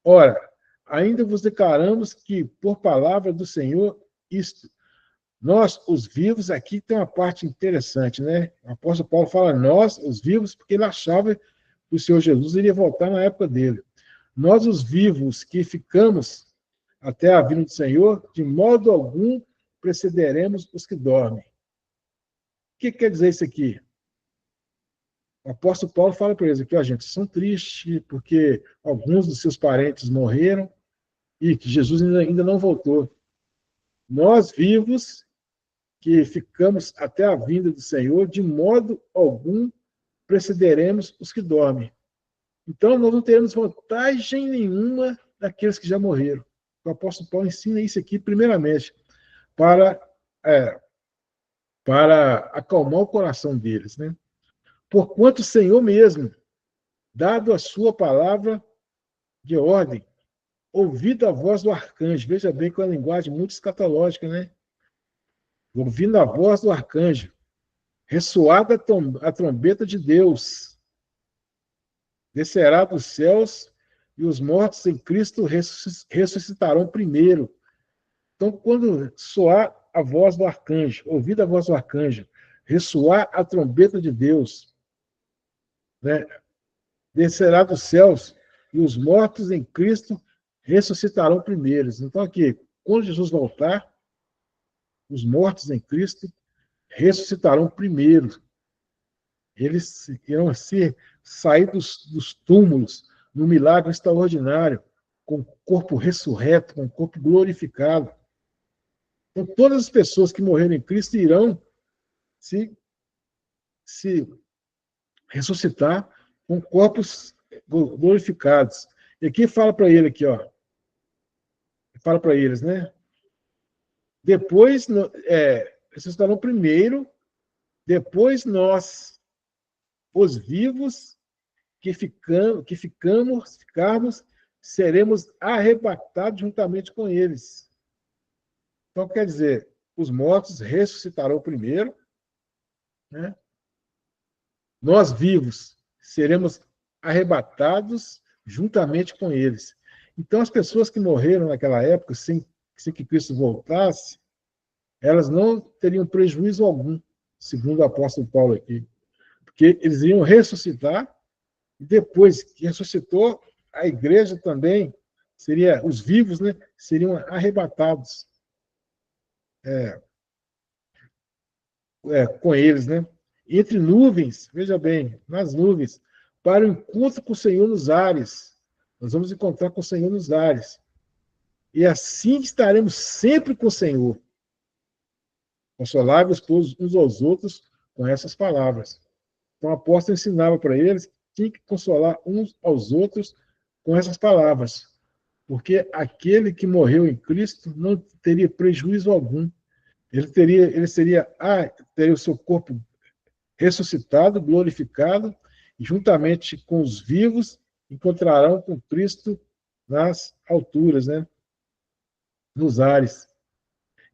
Ora, ainda vos declaramos que, por palavra do Senhor, isto, nós, os vivos, aqui tem uma parte interessante, né? O apóstolo Paulo fala nós, os vivos, porque ele achava que o Senhor Jesus iria voltar na época dele. Nós, os vivos, que ficamos até a vinda do Senhor, de modo algum precederemos os que dormem. O que quer dizer isso aqui? O apóstolo Paulo fala para eles aqui, ó, gente, são tristes porque alguns dos seus parentes morreram e que Jesus ainda não voltou. Nós, vivos, que ficamos até a vinda do Senhor, de modo algum precederemos os que dormem. Então, nós não teremos vantagem nenhuma daqueles que já morreram. O apóstolo Paulo ensina isso aqui, primeiramente, para, é, para acalmar o coração deles, né? Porquanto o Senhor mesmo, dado a sua palavra de ordem, ouvido a voz do arcanjo, veja bem que é uma linguagem muito escatológica, né? Ouvindo a voz do arcanjo, ressoada a trombeta de Deus, descerá dos céus e os mortos em Cristo ressuscitarão primeiro. Então, quando soar a voz do arcanjo, ouvir a voz do arcanjo, ressoar a trombeta de Deus, né, descerá dos céus e os mortos em Cristo ressuscitarão primeiros. Então, aqui, quando Jesus voltar, os mortos em Cristo ressuscitarão primeiro. Eles irão sair dos túmulos num milagre extraordinário, com o corpo ressurreto, com o corpo glorificado. Então, todas as pessoas que morreram em Cristo irão se ressuscitar com corpos glorificados. E aqui fala para ele aqui, ó, fala para eles, né? Depois, ressuscitarão primeiro, depois nós, os vivos, ficarmos, seremos arrebatados juntamente com eles. Então, quer dizer, os mortos ressuscitarão primeiro, né? Nós vivos seremos arrebatados juntamente com eles. Então, as pessoas que morreram naquela época, sem que Cristo voltasse, elas não teriam prejuízo algum, segundo o apóstolo Paulo aqui, porque eles iriam ressuscitar, e depois que ressuscitou, a igreja também os vivos, né, seriam arrebatados com eles, né? Entre nuvens, veja bem, nas nuvens, para o encontro com o Senhor nos ares. Nós vamos encontrar com o Senhor nos ares. E assim estaremos sempre com o Senhor. Consolai-vos todos uns aos outros com essas palavras. Então, o apóstolo ensinava para eles que tinha que consolar uns aos outros com essas palavras. Porque aquele que morreu em Cristo não teria prejuízo algum. Ele teria o seu corpo ressuscitado, glorificado, e juntamente com os vivos encontrarão com Cristo nas alturas, né? Nos ares.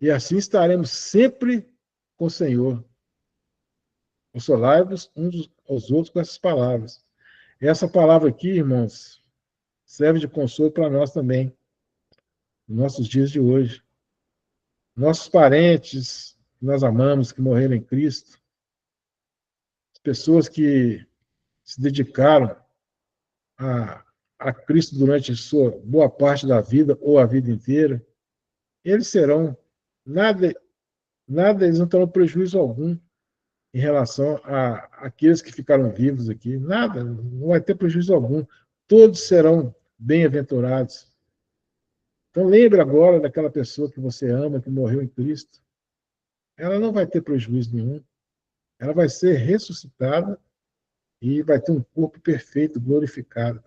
E assim estaremos sempre com o Senhor. Consolai-vos uns aos outros com essas palavras. Essa palavra aqui, irmãos, serve de consolo para nós também, nos nossos dias de hoje. Nossos parentes que nós amamos, que morreram em Cristo, as pessoas que se dedicaram a Cristo durante a sua boa parte da vida ou a vida inteira, eles serão, nada, eles não terão prejuízo algum em relação àqueles que ficaram vivos aqui. Nada, não vai ter prejuízo algum. Todos serão bem-aventurados. Então, lembre agora daquela pessoa que você ama, que morreu em Cristo. ela não vai ter prejuízo nenhum. Ela vai ser ressuscitada e vai ter um corpo perfeito, glorificado.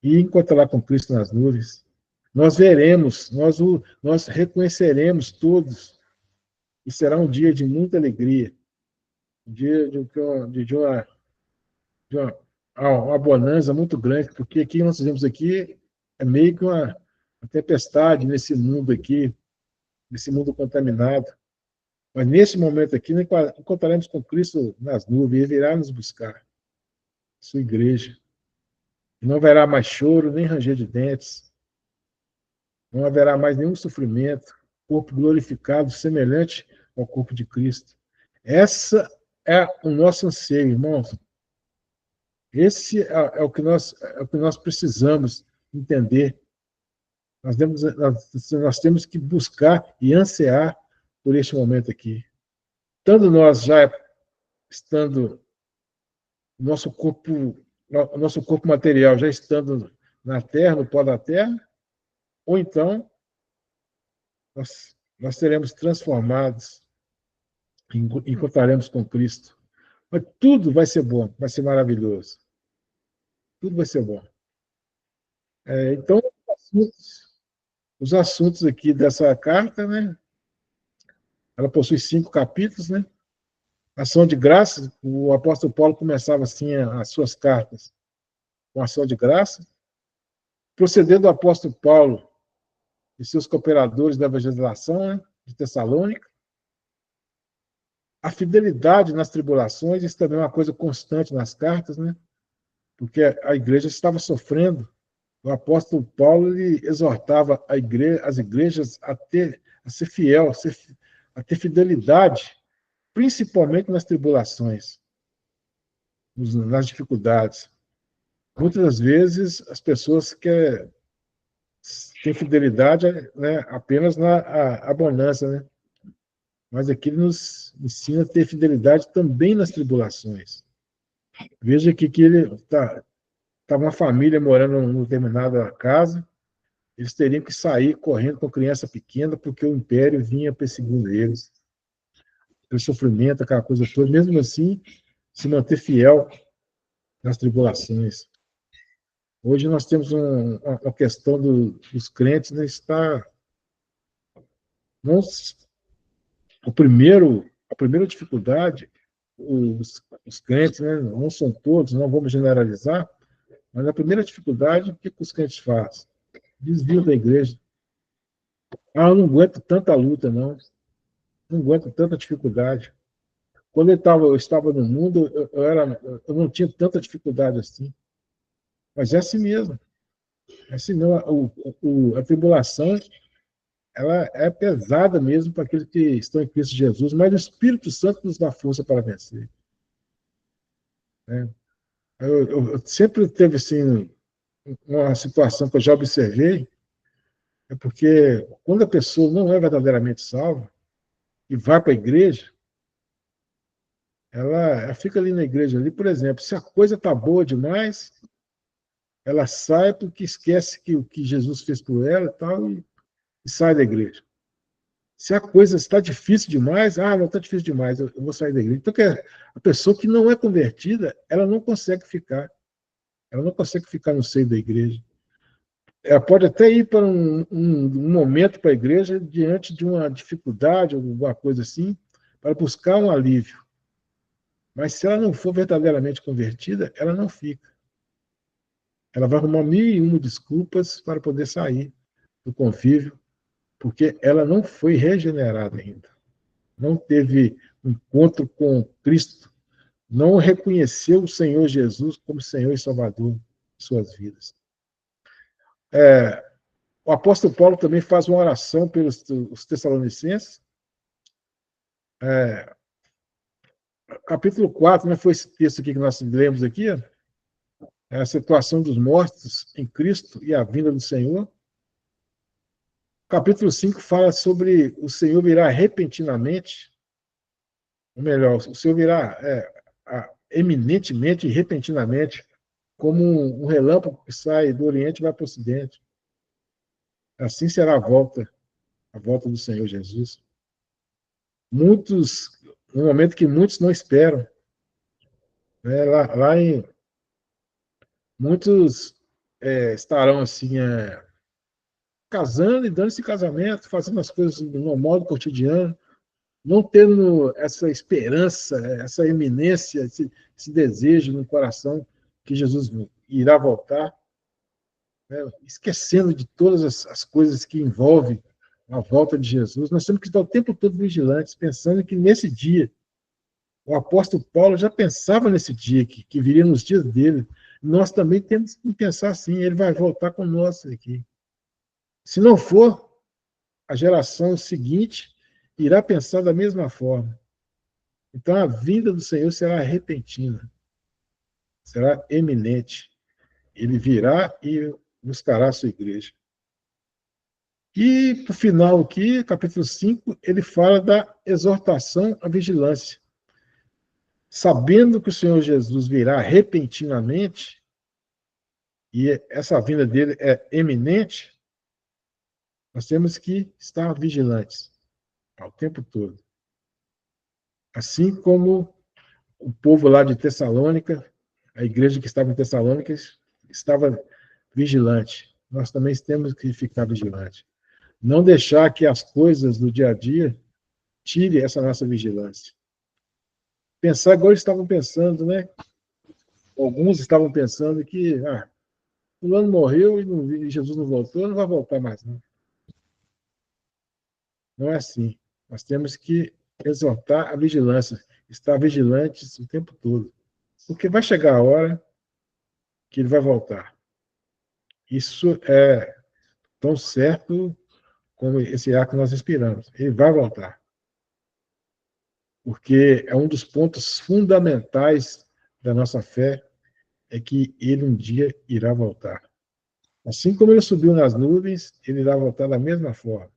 E encontrará com Cristo nas nuvens. Nós veremos, nós reconheceremos todos, e será um dia de muita alegria, um dia de uma bonança muito grande, porque aqui nós vemos aqui é meio que uma tempestade nesse mundo aqui, nesse mundo contaminado. Mas nesse momento aqui, nós encontraremos com Cristo nas nuvens, ele virá nos buscar, sua igreja. Não haverá mais choro, nem ranger de dentes, não haverá mais nenhum sofrimento, corpo glorificado, semelhante ao corpo de Cristo. Essa é o nosso anseio, irmãos. Esse é o que nós precisamos entender. Nós temos que buscar e ansiar por este momento aqui. Tanto nós já estando, nosso corpo material já estando na terra, no pó da terra, ou então nós seremos transformados, encontraremos com Cristo. Mas tudo vai ser bom, vai ser maravilhoso. Tudo vai ser bom. Então, os assuntos aqui dessa carta, né? Ela possui 5 capítulos, né? Ação de graça, o apóstolo Paulo começava assim as suas cartas com ação de graça. Proceder do apóstolo Paulo e seus cooperadores da evangelização, né? De Tessalônica. A fidelidade nas tribulações, isso também é uma coisa constante nas cartas, né? Porque a igreja estava sofrendo. O apóstolo Paulo ele exortava as igrejas a ser fiel, a ter fidelidade, principalmente nas tribulações, nas dificuldades. Muitas vezes as pessoas têm fidelidade, né, apenas na abundância, né? Mas aqui ele nos ensina a ter fidelidade também nas tribulações. Veja aqui que ele estava uma família morando numa determinada casa, eles teriam que sair correndo com criança pequena, porque o império vinha perseguindo eles. O sofrimento, aquela coisa toda, mesmo assim, se manter fiel nas tribulações. Hoje nós temos uma questão dos crentes, né, está não, a primeira dificuldade, os crentes, né, não são todos, não vamos generalizar, mas a primeira dificuldade, o que os crentes fazem? Desvio da igreja. Eu não aguento tanta luta, não. Não aguento tanta dificuldade. Quando eu estava no mundo, eu não tinha tanta dificuldade assim. Mas é assim mesmo. É assim mesmo. A tribulação ela é pesada mesmo para aqueles que estão em Cristo Jesus, mas o Espírito Santo nos dá força para vencer. Né? Eu sempre teve assim, uma situação que eu já observei, é porque quando a pessoa não é verdadeiramente salva e vai para a igreja, ela fica ali na igreja, ali, por exemplo, se a coisa está boa demais, ela sai porque esquece o que Jesus fez por ela e sai da igreja. Se a coisa está difícil demais, não está difícil demais, eu vou sair da igreja. Então, a pessoa que não é convertida, ela não consegue ficar. Ela não consegue ficar no seio da igreja. Ela pode até ir para um momento para a igreja diante de uma dificuldade, alguma coisa assim, para buscar um alívio. Mas se ela não for verdadeiramente convertida, ela não fica. Ela vai arrumar 1001 desculpas para poder sair do convívio, porque ela não foi regenerada ainda. Não teve um encontro com Cristo. Não reconheceu o Senhor Jesus como Senhor e Salvador de suas vidas. O apóstolo Paulo também faz uma oração pelos os Tessalonicenses. Capítulo 4, né, foi esse texto aqui que nós lemos aqui, a situação dos mortos em Cristo e a vinda do Senhor. Capítulo 5 fala sobre o Senhor virá repentinamente, ou melhor, o Senhor virá eminentemente e repentinamente, como um relâmpago que sai do Oriente e vai para o Ocidente. Assim será a volta do Senhor Jesus. no momento que muitos não esperam. Né? Muitos estarão assim, casando e dando esse casamento, fazendo as coisas no modo cotidiano, não tendo essa esperança, essa eminência, esse desejo no coração que Jesus irá voltar, né? Esquecendo de todas as coisas que envolvem a volta de Jesus. Nós temos que estar o tempo todo vigilantes, pensando que nesse dia, o apóstolo Paulo já pensava nesse dia, que viria nos dias dele. Nós também temos que pensar assim, ele vai voltar conosco aqui. Se não for, a geração seguinte irá pensar da mesma forma. Então, a vinda do Senhor será repentina, será eminente. Ele virá e buscará a sua igreja. E, por final, aqui, capítulo 5, ele fala da exortação à vigilância. Sabendo que o Senhor Jesus virá repentinamente, e essa vinda dele é eminente, nós temos que estar vigilantes ao tempo todo. Assim como o povo lá de Tessalônica, a igreja que estava em Tessalônica, estava vigilante. Nós também temos que ficar vigilantes. Não deixar que as coisas do dia a dia tire essa nossa vigilância. Pensar igual eles estavam pensando, né? Alguns estavam pensando que fulano morreu e Jesus não voltou, não vai voltar mais, não. Não é assim. Nós temos que exortar a vigilância, estar vigilantes o tempo todo. Porque vai chegar a hora que ele vai voltar. Isso é tão certo como esse ar que nós respiramos. Ele vai voltar. Porque é um dos pontos fundamentais da nossa fé, é que ele um dia irá voltar. Assim como ele subiu nas nuvens, ele irá voltar da mesma forma.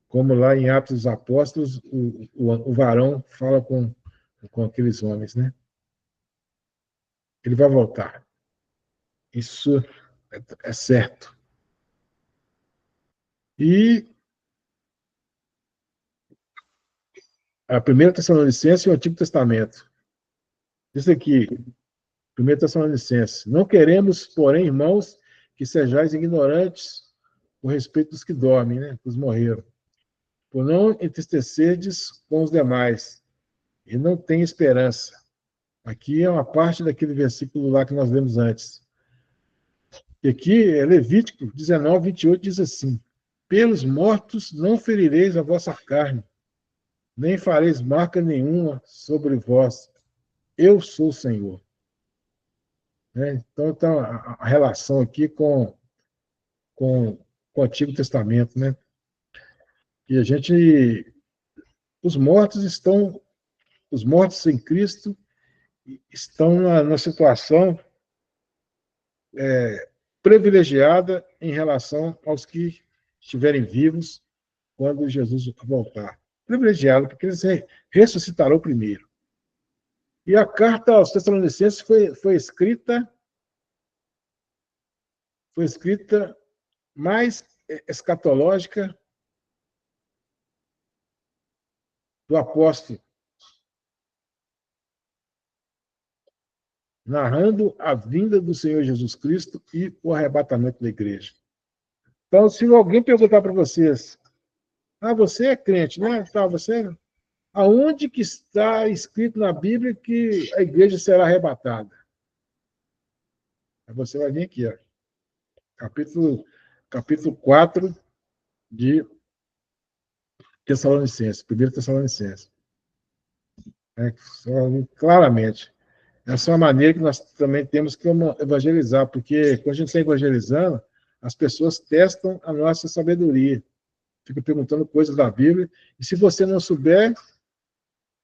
Como lá em Atos dos Apóstolos, o varão fala com aqueles homens, né? Ele vai voltar. Isso é certo. E a primeira Tessalonicense e o Antigo Testamento. Isso aqui, primeira Tessalonicense. Não queremos, porém, irmãos, que sejais ignorantes com respeito dos que dormem, né? Dos morreram. Por não entristecerdes com os demais, e não tem esperança. Aqui é uma parte daquele versículo lá que nós lemos antes. E aqui é Levítico 19, 28, diz assim: pelos mortos não ferireis a vossa carne, nem fareis marca nenhuma sobre vós. Eu sou o Senhor. Né? Então, a relação aqui com o Antigo Testamento. Né? E os mortos em Cristo estão na situação privilegiada em relação aos que estiverem vivos quando Jesus voltar. Privilegiado, porque eles ressuscitarão primeiro. E a carta aos Tessalonicenses foi escrita mais escatológica do apóstolo, narrando a vinda do Senhor Jesus Cristo e o arrebatamento da igreja. Então, se alguém perguntar para vocês, você é crente, né? Aonde que está escrito na Bíblia que a igreja será arrebatada? Aí você vai vir aqui, ó, capítulo 4 de Tessalonicenses, 1 Tessalonicenses. Claramente. Essa é uma maneira que nós também temos que evangelizar, porque quando a gente está evangelizando, as pessoas testam a nossa sabedoria, ficam perguntando coisas da Bíblia, e se você não souber,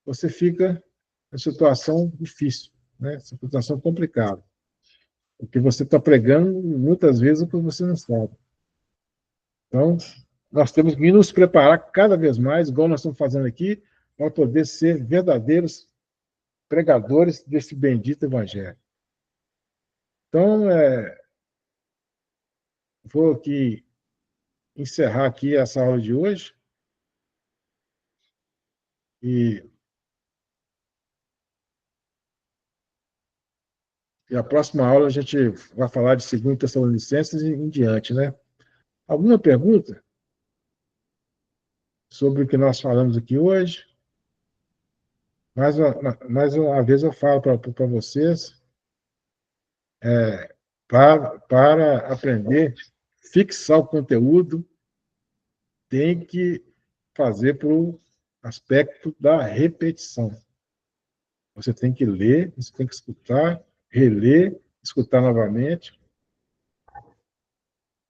você fica em situação difícil, né? Situação complicada. Porque você está pregando, muitas vezes, o que você não sabe. Então, nós temos que nos preparar cada vez mais, igual nós estamos fazendo aqui, para poder ser verdadeiros pregadores desse bendito evangelho. Então, vou aqui encerrar aqui essa aula de hoje. E a próxima aula a gente vai falar de 2 Tessalonicenses e em diante, né? Alguma pergunta sobre o que nós falamos aqui hoje? Mais uma vez eu falo para vocês, para aprender, fixar o conteúdo, tem que fazer para o aspecto da repetição. Você tem que ler, você tem que escutar, reler, escutar novamente,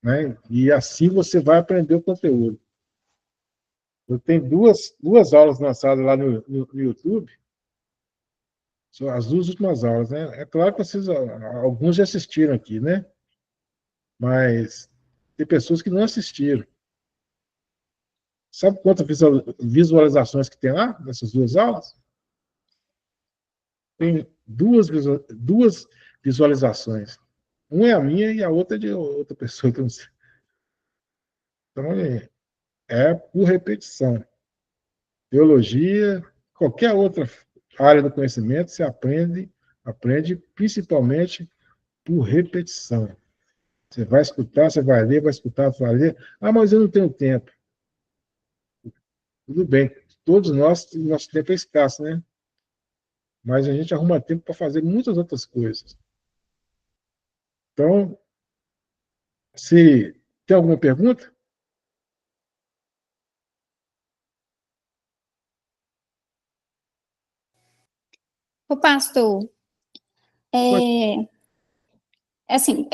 né? E assim você vai aprender o conteúdo. Eu tenho duas aulas lançadas lá no YouTube, são as 2 últimas aulas, né? É claro que vocês, alguns já assistiram aqui, né? Mas tem pessoas que não assistiram. Sabe quantas visualizações que tem lá, nessas 2 aulas? Tem duas visualizações. Uma é a minha e a outra é de outra pessoa que eu não sei. Então, é por repetição. Teologia, qualquer outra área do conhecimento, você aprende principalmente por repetição. Você vai escutar, você vai ler, vai escutar, vai ler. Ah, mas eu não tenho tempo. Tudo bem, todos nós, nosso tempo é escasso, né? Mas a gente arruma tempo para fazer muitas outras coisas. Então, se tem alguma pergunta? O pastor, é, assim,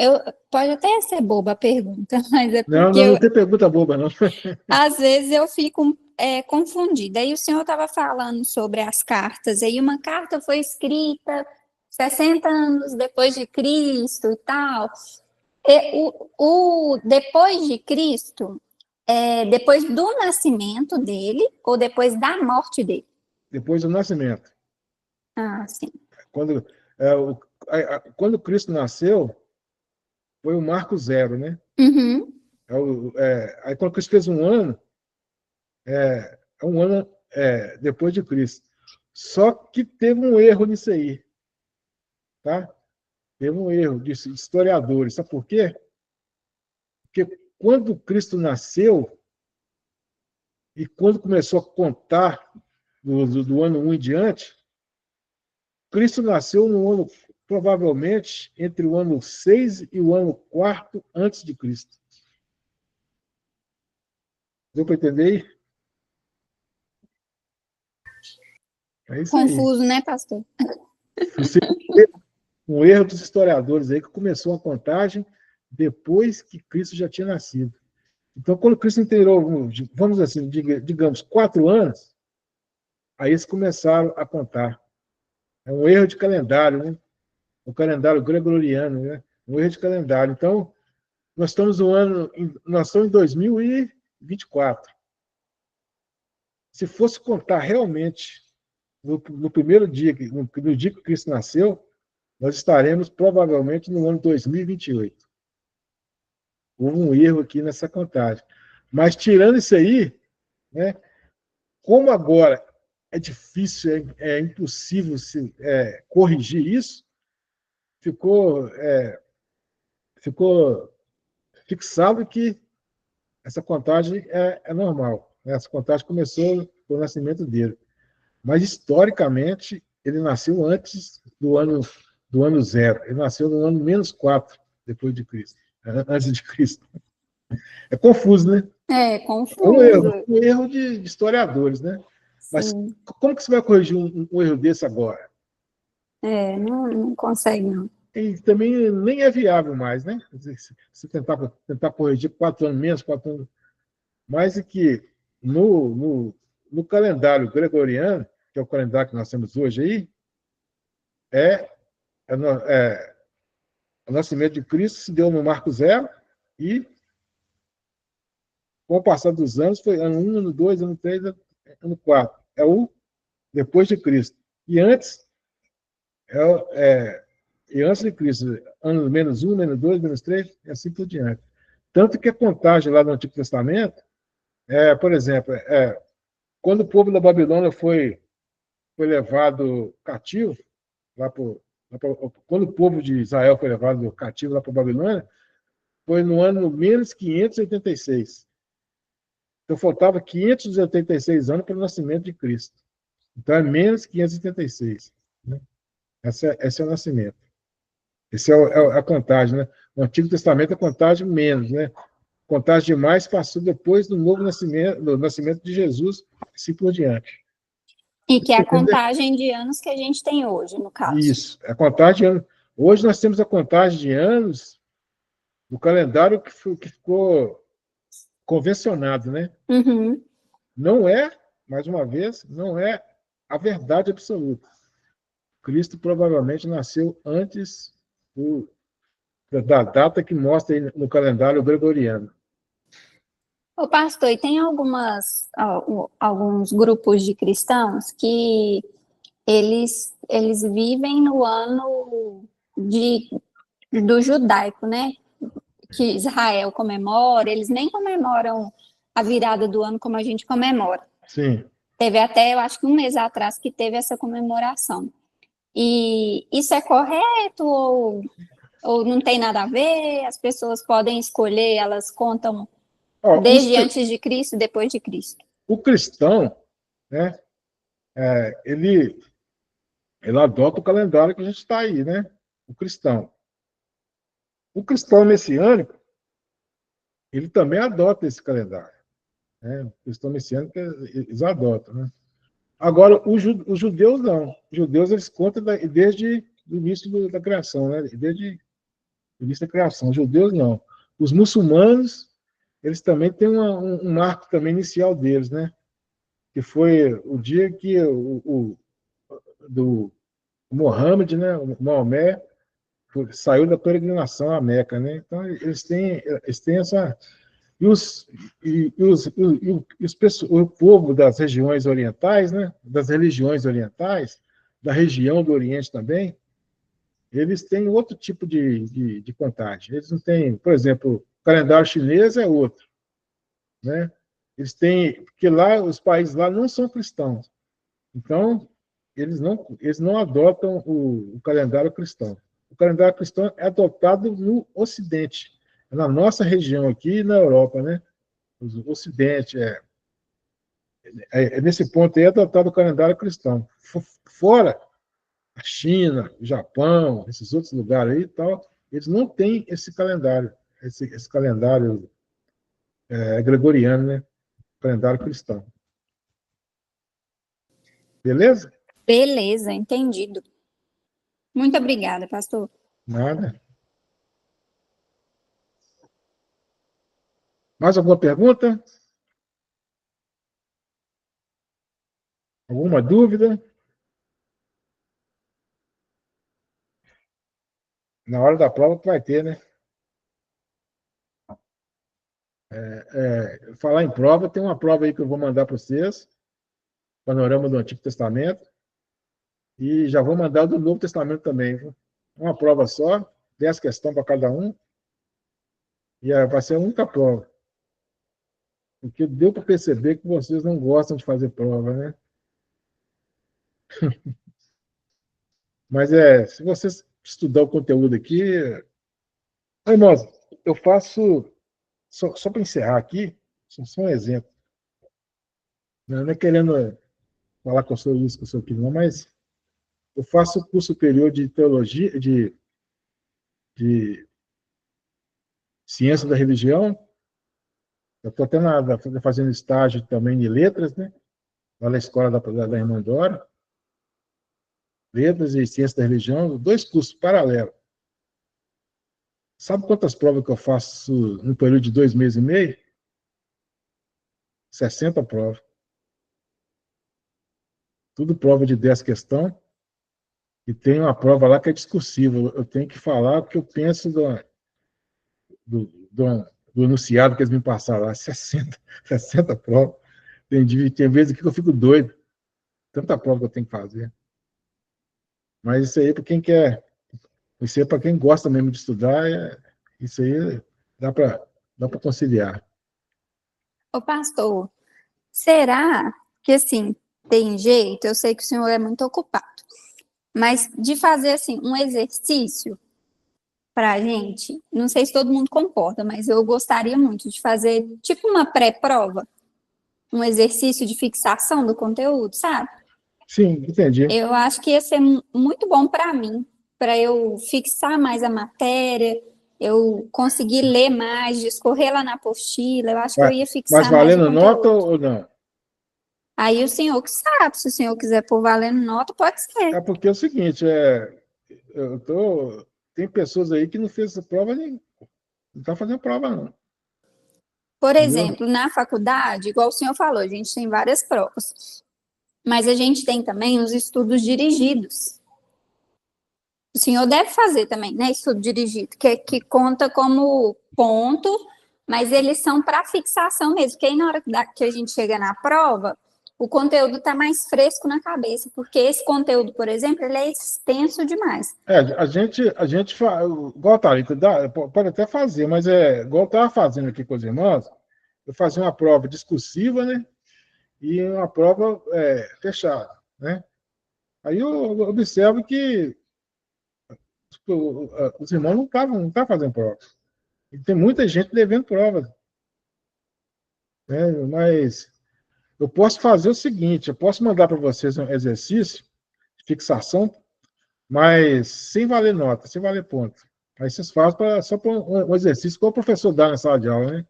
pode até ser boba a pergunta, mas é Não, porque não tem pergunta boba, não. às vezes eu fico confundida. Aí o senhor estava falando sobre as cartas, aí uma carta foi escrita 60 anos depois de Cristo e tal. O depois de Cristo, depois do nascimento dele ou depois da morte dele? Depois do nascimento. Ah, sim. Quando, quando Cristo nasceu, foi o marco zero, né? Uhum. Aí quando Cristo fez 1 ano, é 1 ano depois de Cristo. Só que teve um erro nisso aí, tá? Teve um erro de historiadores. Sabe por quê? Porque quando Cristo nasceu e quando começou a contar do ano 1 em diante, Cristo nasceu no ano, provavelmente, entre o ano 6 e o ano 4 antes de Cristo. Deu para entender? É isso aí. Confuso, né, pastor? Um erro dos historiadores aí que começou a contagem depois que Cristo já tinha nascido. Então, quando Cristo inteirou, vamos assim, digamos, 4 anos, aí eles começaram a contar. É um erro de calendário, né? O calendário gregoriano, né? Um erro de calendário. Então, nós estamos nós estamos em 2024. Se fosse contar realmente no primeiro dia, no dia que Cristo nasceu, nós estaremos provavelmente no ano 2028. Houve um erro aqui nessa contagem. Mas, tirando isso aí, né, como agora é difícil, é impossível corrigir isso, ficou fixado que essa contagem é normal. Né? Essa contagem começou com o nascimento dele. Mas, historicamente, ele nasceu antes do ano zero. Ele nasceu no ano -4 depois de Cristo, antes de Cristo. É confuso, né? Confuso. Um erro de historiadores, né? Mas Sim. como que você vai corrigir um erro desse agora? Não consegue, não. E também nem é viável mais, né? Se tentar corrigir 4 anos menos, 4 anos. Mas é que no calendário gregoriano, que é o calendário que nós temos hoje aí, é, é o nascimento de Cristo se deu no marco zero e, com o passar dos anos, foi ano 1, ano 2, ano 3, ano 4. É o depois de Cristo. E antes, e antes de Cristo, ano -1, -2, -3, e assim por diante. Tanto que a contagem lá no Antigo Testamento, por exemplo, quando o povo da Babilônia foi levado cativo, quando o povo de Israel foi levado cativo lá para a Babilônia, foi no ano menos 586. Então, faltava 586 anos para o nascimento de Cristo. Então, é menos 586. Né? Esse é o nascimento. Essa é a contagem. Né? No Antigo Testamento, a contagem menos. Né? Contagem de mais passou depois do novo nascimento, do nascimento de Jesus, assim por diante. E que é a contagem de anos que a gente tem hoje, no caso. Isso, a contagem de anos. Hoje nós temos a contagem de anos do calendário que ficou convencionado, né? Uhum. Não é, mais uma vez, não é a verdade absoluta. Cristo provavelmente nasceu antes da data que mostra aí no calendário gregoriano. Ô, pastor, e tem alguns grupos de cristãos que eles vivem no ano do judaico, né? Que Israel comemora, eles nem comemoram a virada do ano como a gente comemora. Sim. Teve até, eu acho que um mês atrás, que teve essa comemoração. E isso é correto ou não tem nada a ver? As pessoas podem escolher, elas contam desde antes de Cristo e depois de Cristo. O cristão, né, ele adota o calendário que a gente está aí, né? O cristão. O cristão messiânico, ele também adota esse calendário. Né? O cristão messiânico, eles adotam. Né? Agora, os judeus não. Os judeus, eles contam desde o início da criação, né? Desde o início da criação. Os judeus não. Os muçulmanos, eles também têm um marco também inicial deles, né? Que foi o dia que do Mohammed, né? O Maomé, saiu da peregrinação à Meca, né? Então, eles têm essa... O povo das regiões orientais, né? Das religiões orientais, da região do Oriente também, eles têm outro tipo de contagem. Eles não têm, por exemplo, o calendário chinês é outro, né? Eles têm, porque lá, os países lá não são cristãos. Então, eles não adotam o calendário cristão. O calendário cristão é adotado no Ocidente, na nossa região aqui, na Europa, né? O Ocidente, nesse ponto aí, é adotado o calendário cristão. Fora a China, o Japão, esses outros lugares aí e tal, eles não têm esse calendário, esse calendário gregoriano, né? Calendário cristão. Beleza? Beleza, entendido. Muito obrigada, pastor. Nada. Mais alguma pergunta? Alguma dúvida? Na hora da prova que vai ter, né? Falar em prova, tem uma prova aí que eu vou mandar para vocês, panorama do Antigo Testamento, e já vou mandar do Novo Testamento também. Viu? Uma prova só, 10 questões para cada um, e vai ser a única prova. Porque deu para perceber que vocês não gostam de fazer prova, né? Mas se vocês estudar o conteúdo aqui... Irmãos, eu faço... Só para encerrar aqui, só um exemplo. Não é querendo falar que eu sou isso, que eu sou aquilo, não, mas eu faço curso superior de teologia, de ciência da religião. Eu estou até fazendo estágio também de letras, né? Lá na escola da irmã Dora. Letras e ciência da religião, 2 cursos paralelos. Sabe quantas provas que eu faço no período de 2 meses e meio? 60 provas. Tudo prova de 10 questões. E tem uma prova lá que é discursiva. Eu tenho que falar o que eu penso do enunciado que eles me passaram lá. 60 provas. Tem vezes aqui que eu fico doido. Tanta prova que eu tenho que fazer. Mas isso aí, para quem quer... Isso aí, para quem gosta mesmo de estudar, isso aí dá para conciliar. Ô, pastor, será que, assim, tem jeito, eu sei que o senhor é muito ocupado, mas de fazer, assim, um exercício para a gente, não sei se todo mundo concorda, mas eu gostaria muito de fazer, tipo, uma pré-prova, um exercício de fixação do conteúdo, sabe? Sim, entendi. Eu acho que ia ser muito bom para mim, para eu fixar mais a matéria, eu conseguir ler mais, discorrer lá na apostila, eu acho que eu ia Mas fixar mais o valendo nota conteúdo. ou não? Aí o senhor que sabe, se o senhor quiser pôr valendo nota, pode ser. É porque é o seguinte, tem pessoas aí que não fez essa prova nem não está fazendo prova, não. Por Entendeu? exemplo, na faculdade, igual o senhor falou, a gente tem várias provas, mas a gente tem também os estudos dirigidos. O senhor deve fazer também, né? Estudo dirigido, que conta como ponto, mas eles são para fixação mesmo, porque aí na hora que a gente chega na prova, o conteúdo está mais fresco na cabeça, porque esse conteúdo, por exemplo, ele é extenso demais. A gente igual tá, pode até fazer, mas igual eu estava fazendo aqui com os irmãos, eu fazia uma prova discursiva, né? E uma prova fechada, né? Aí eu observo que tipo, os irmãos não estavam fazendo prova. E tem muita gente devendo prova, né? Mas eu posso fazer o seguinte, eu posso mandar para vocês um exercício de fixação, mas sem valer nota, sem valer ponto. Aí vocês fazem só para um exercício que o professor dá na sala de aula, né?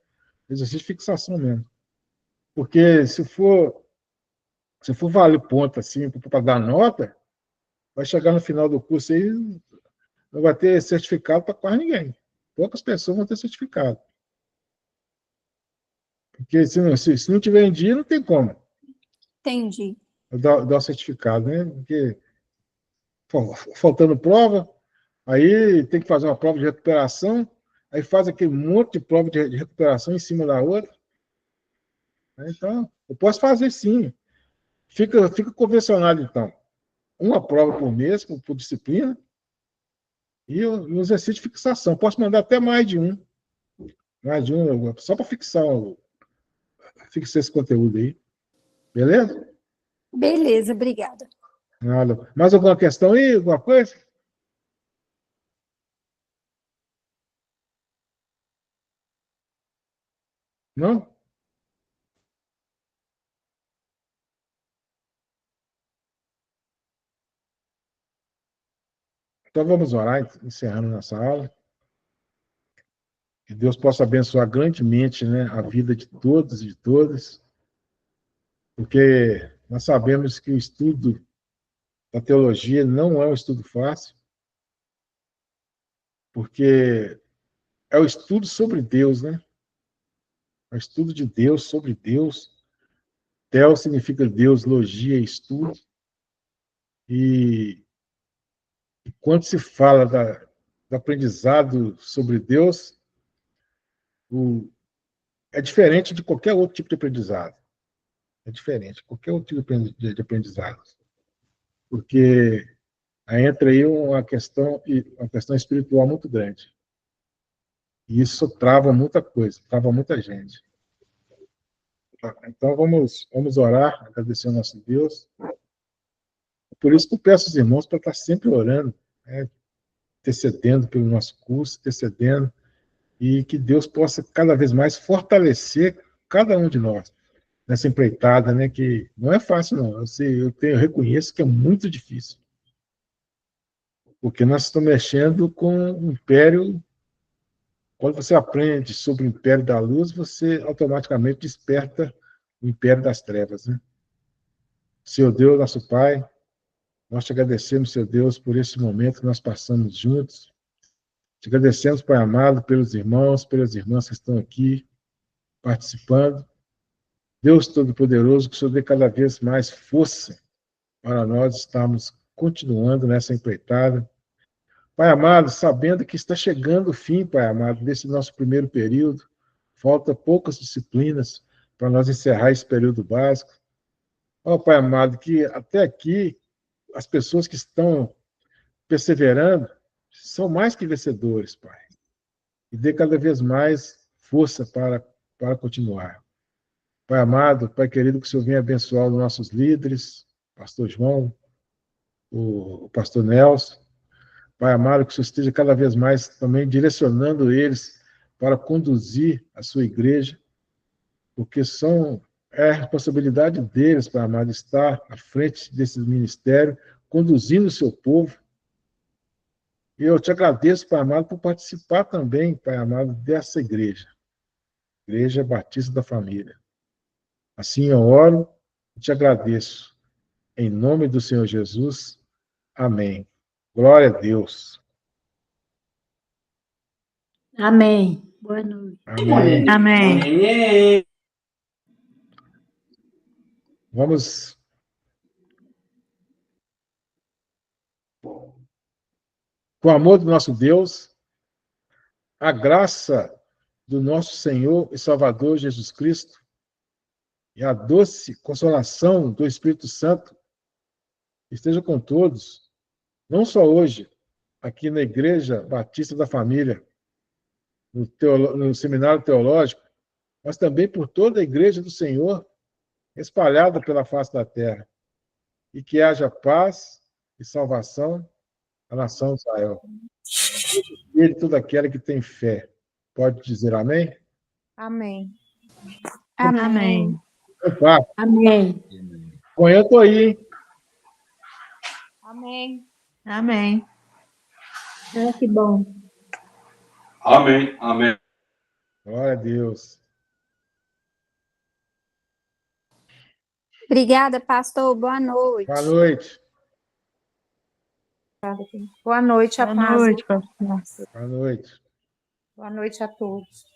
Exercício de fixação mesmo. Porque se for valer ponto assim, para dar nota, vai chegar no final do curso aí, não vai ter certificado para quase ninguém. Poucas pessoas vão ter certificado. Porque se não tiver em dia, não tem como Entendi. dar o certificado, né? Porque faltando prova, aí tem que fazer uma prova de recuperação, aí faz aquele monte de prova de recuperação em cima da outra. Né? Então, eu posso fazer sim. Fica convencionado, então. Uma prova por mês, por disciplina, e um exercício de fixação. Posso mandar até mais de um. Mais de um, só para fixar esse conteúdo aí. Beleza? Beleza, obrigada. Nada. Mais alguma questão aí? Alguma coisa? Não? Então vamos orar, encerrando nossa aula. Que Deus possa abençoar grandemente, né, a vida de todos e de todas, porque nós sabemos que o estudo da teologia não é um estudo fácil, porque é o estudo sobre Deus, né? É o estudo de Deus sobre Deus. Tel significa Deus, logia, estudo. E quando se fala do aprendizado sobre Deus, é diferente de qualquer outro tipo de aprendizado. É diferente de qualquer outro tipo de aprendizado. Porque aí entra aí uma questão espiritual muito grande. E isso trava muita coisa, trava muita gente. Então vamos orar, agradecer ao nosso Deus. Por isso que eu peço aos irmãos para estar sempre orando, né, intercedendo pelo nosso curso, intercedendo, e que Deus possa cada vez mais fortalecer cada um de nós nessa empreitada, né, que não é fácil, não. Eu reconheço que é muito difícil, porque nós estamos mexendo com um império. Quando você aprende sobre o império da luz, você automaticamente desperta o império das trevas, né? Senhor Deus, nosso Pai, nós te agradecemos, Senhor Deus, por esse momento que nós passamos juntos. Te agradecemos, Pai amado, pelos irmãos, pelas irmãs que estão aqui participando. Deus Todo-Poderoso, que o Senhor dê cada vez mais força para nós estarmos continuando nessa empreitada. Pai amado, sabendo que está chegando o fim, Pai amado, desse nosso primeiro período, falta poucas disciplinas para nós encerrar esse período básico. Ó, Pai amado, que até aqui as pessoas que estão perseverando são mais que vencedores, Pai. E dê cada vez mais força para continuar. Pai amado, Pai querido, que o Senhor venha abençoar os nossos líderes, pastor João, o pastor Nelson. Pai amado, que o Senhor esteja cada vez mais também direcionando eles para conduzir a sua igreja, porque é a responsabilidade deles, Pai amado, estar à frente desse ministério, conduzindo o seu povo. E eu te agradeço, Pai amado, por participar também, Pai amado, dessa igreja, Igreja Batista da Família. Assim eu oro e te agradeço. Em nome do Senhor Jesus. Amém. Glória a Deus. Amém. Boa noite. Amém. Amém. Vamos. Com o amor do nosso Deus, a graça do nosso Senhor e Salvador Jesus Cristo e a doce consolação do Espírito Santo esteja com todos, não só hoje, aqui na Igreja Batista da Família, no Seminário Teológico, mas também por toda a Igreja do Senhor espalhada pela face da terra. E que haja paz e salvação à nação de Israel. E toda aquela que tem fé. Pode dizer amém? Amém. Amém. Opa, Amém. amanhã eu estou aí, hein? Amém. Amém. Ah, que bom. Amém, amém. Glória a Deus. Obrigada, pastor. Boa noite. Boa noite. Boa noite, a Boa paz. noite, pastor. Boa noite. Boa noite a todos.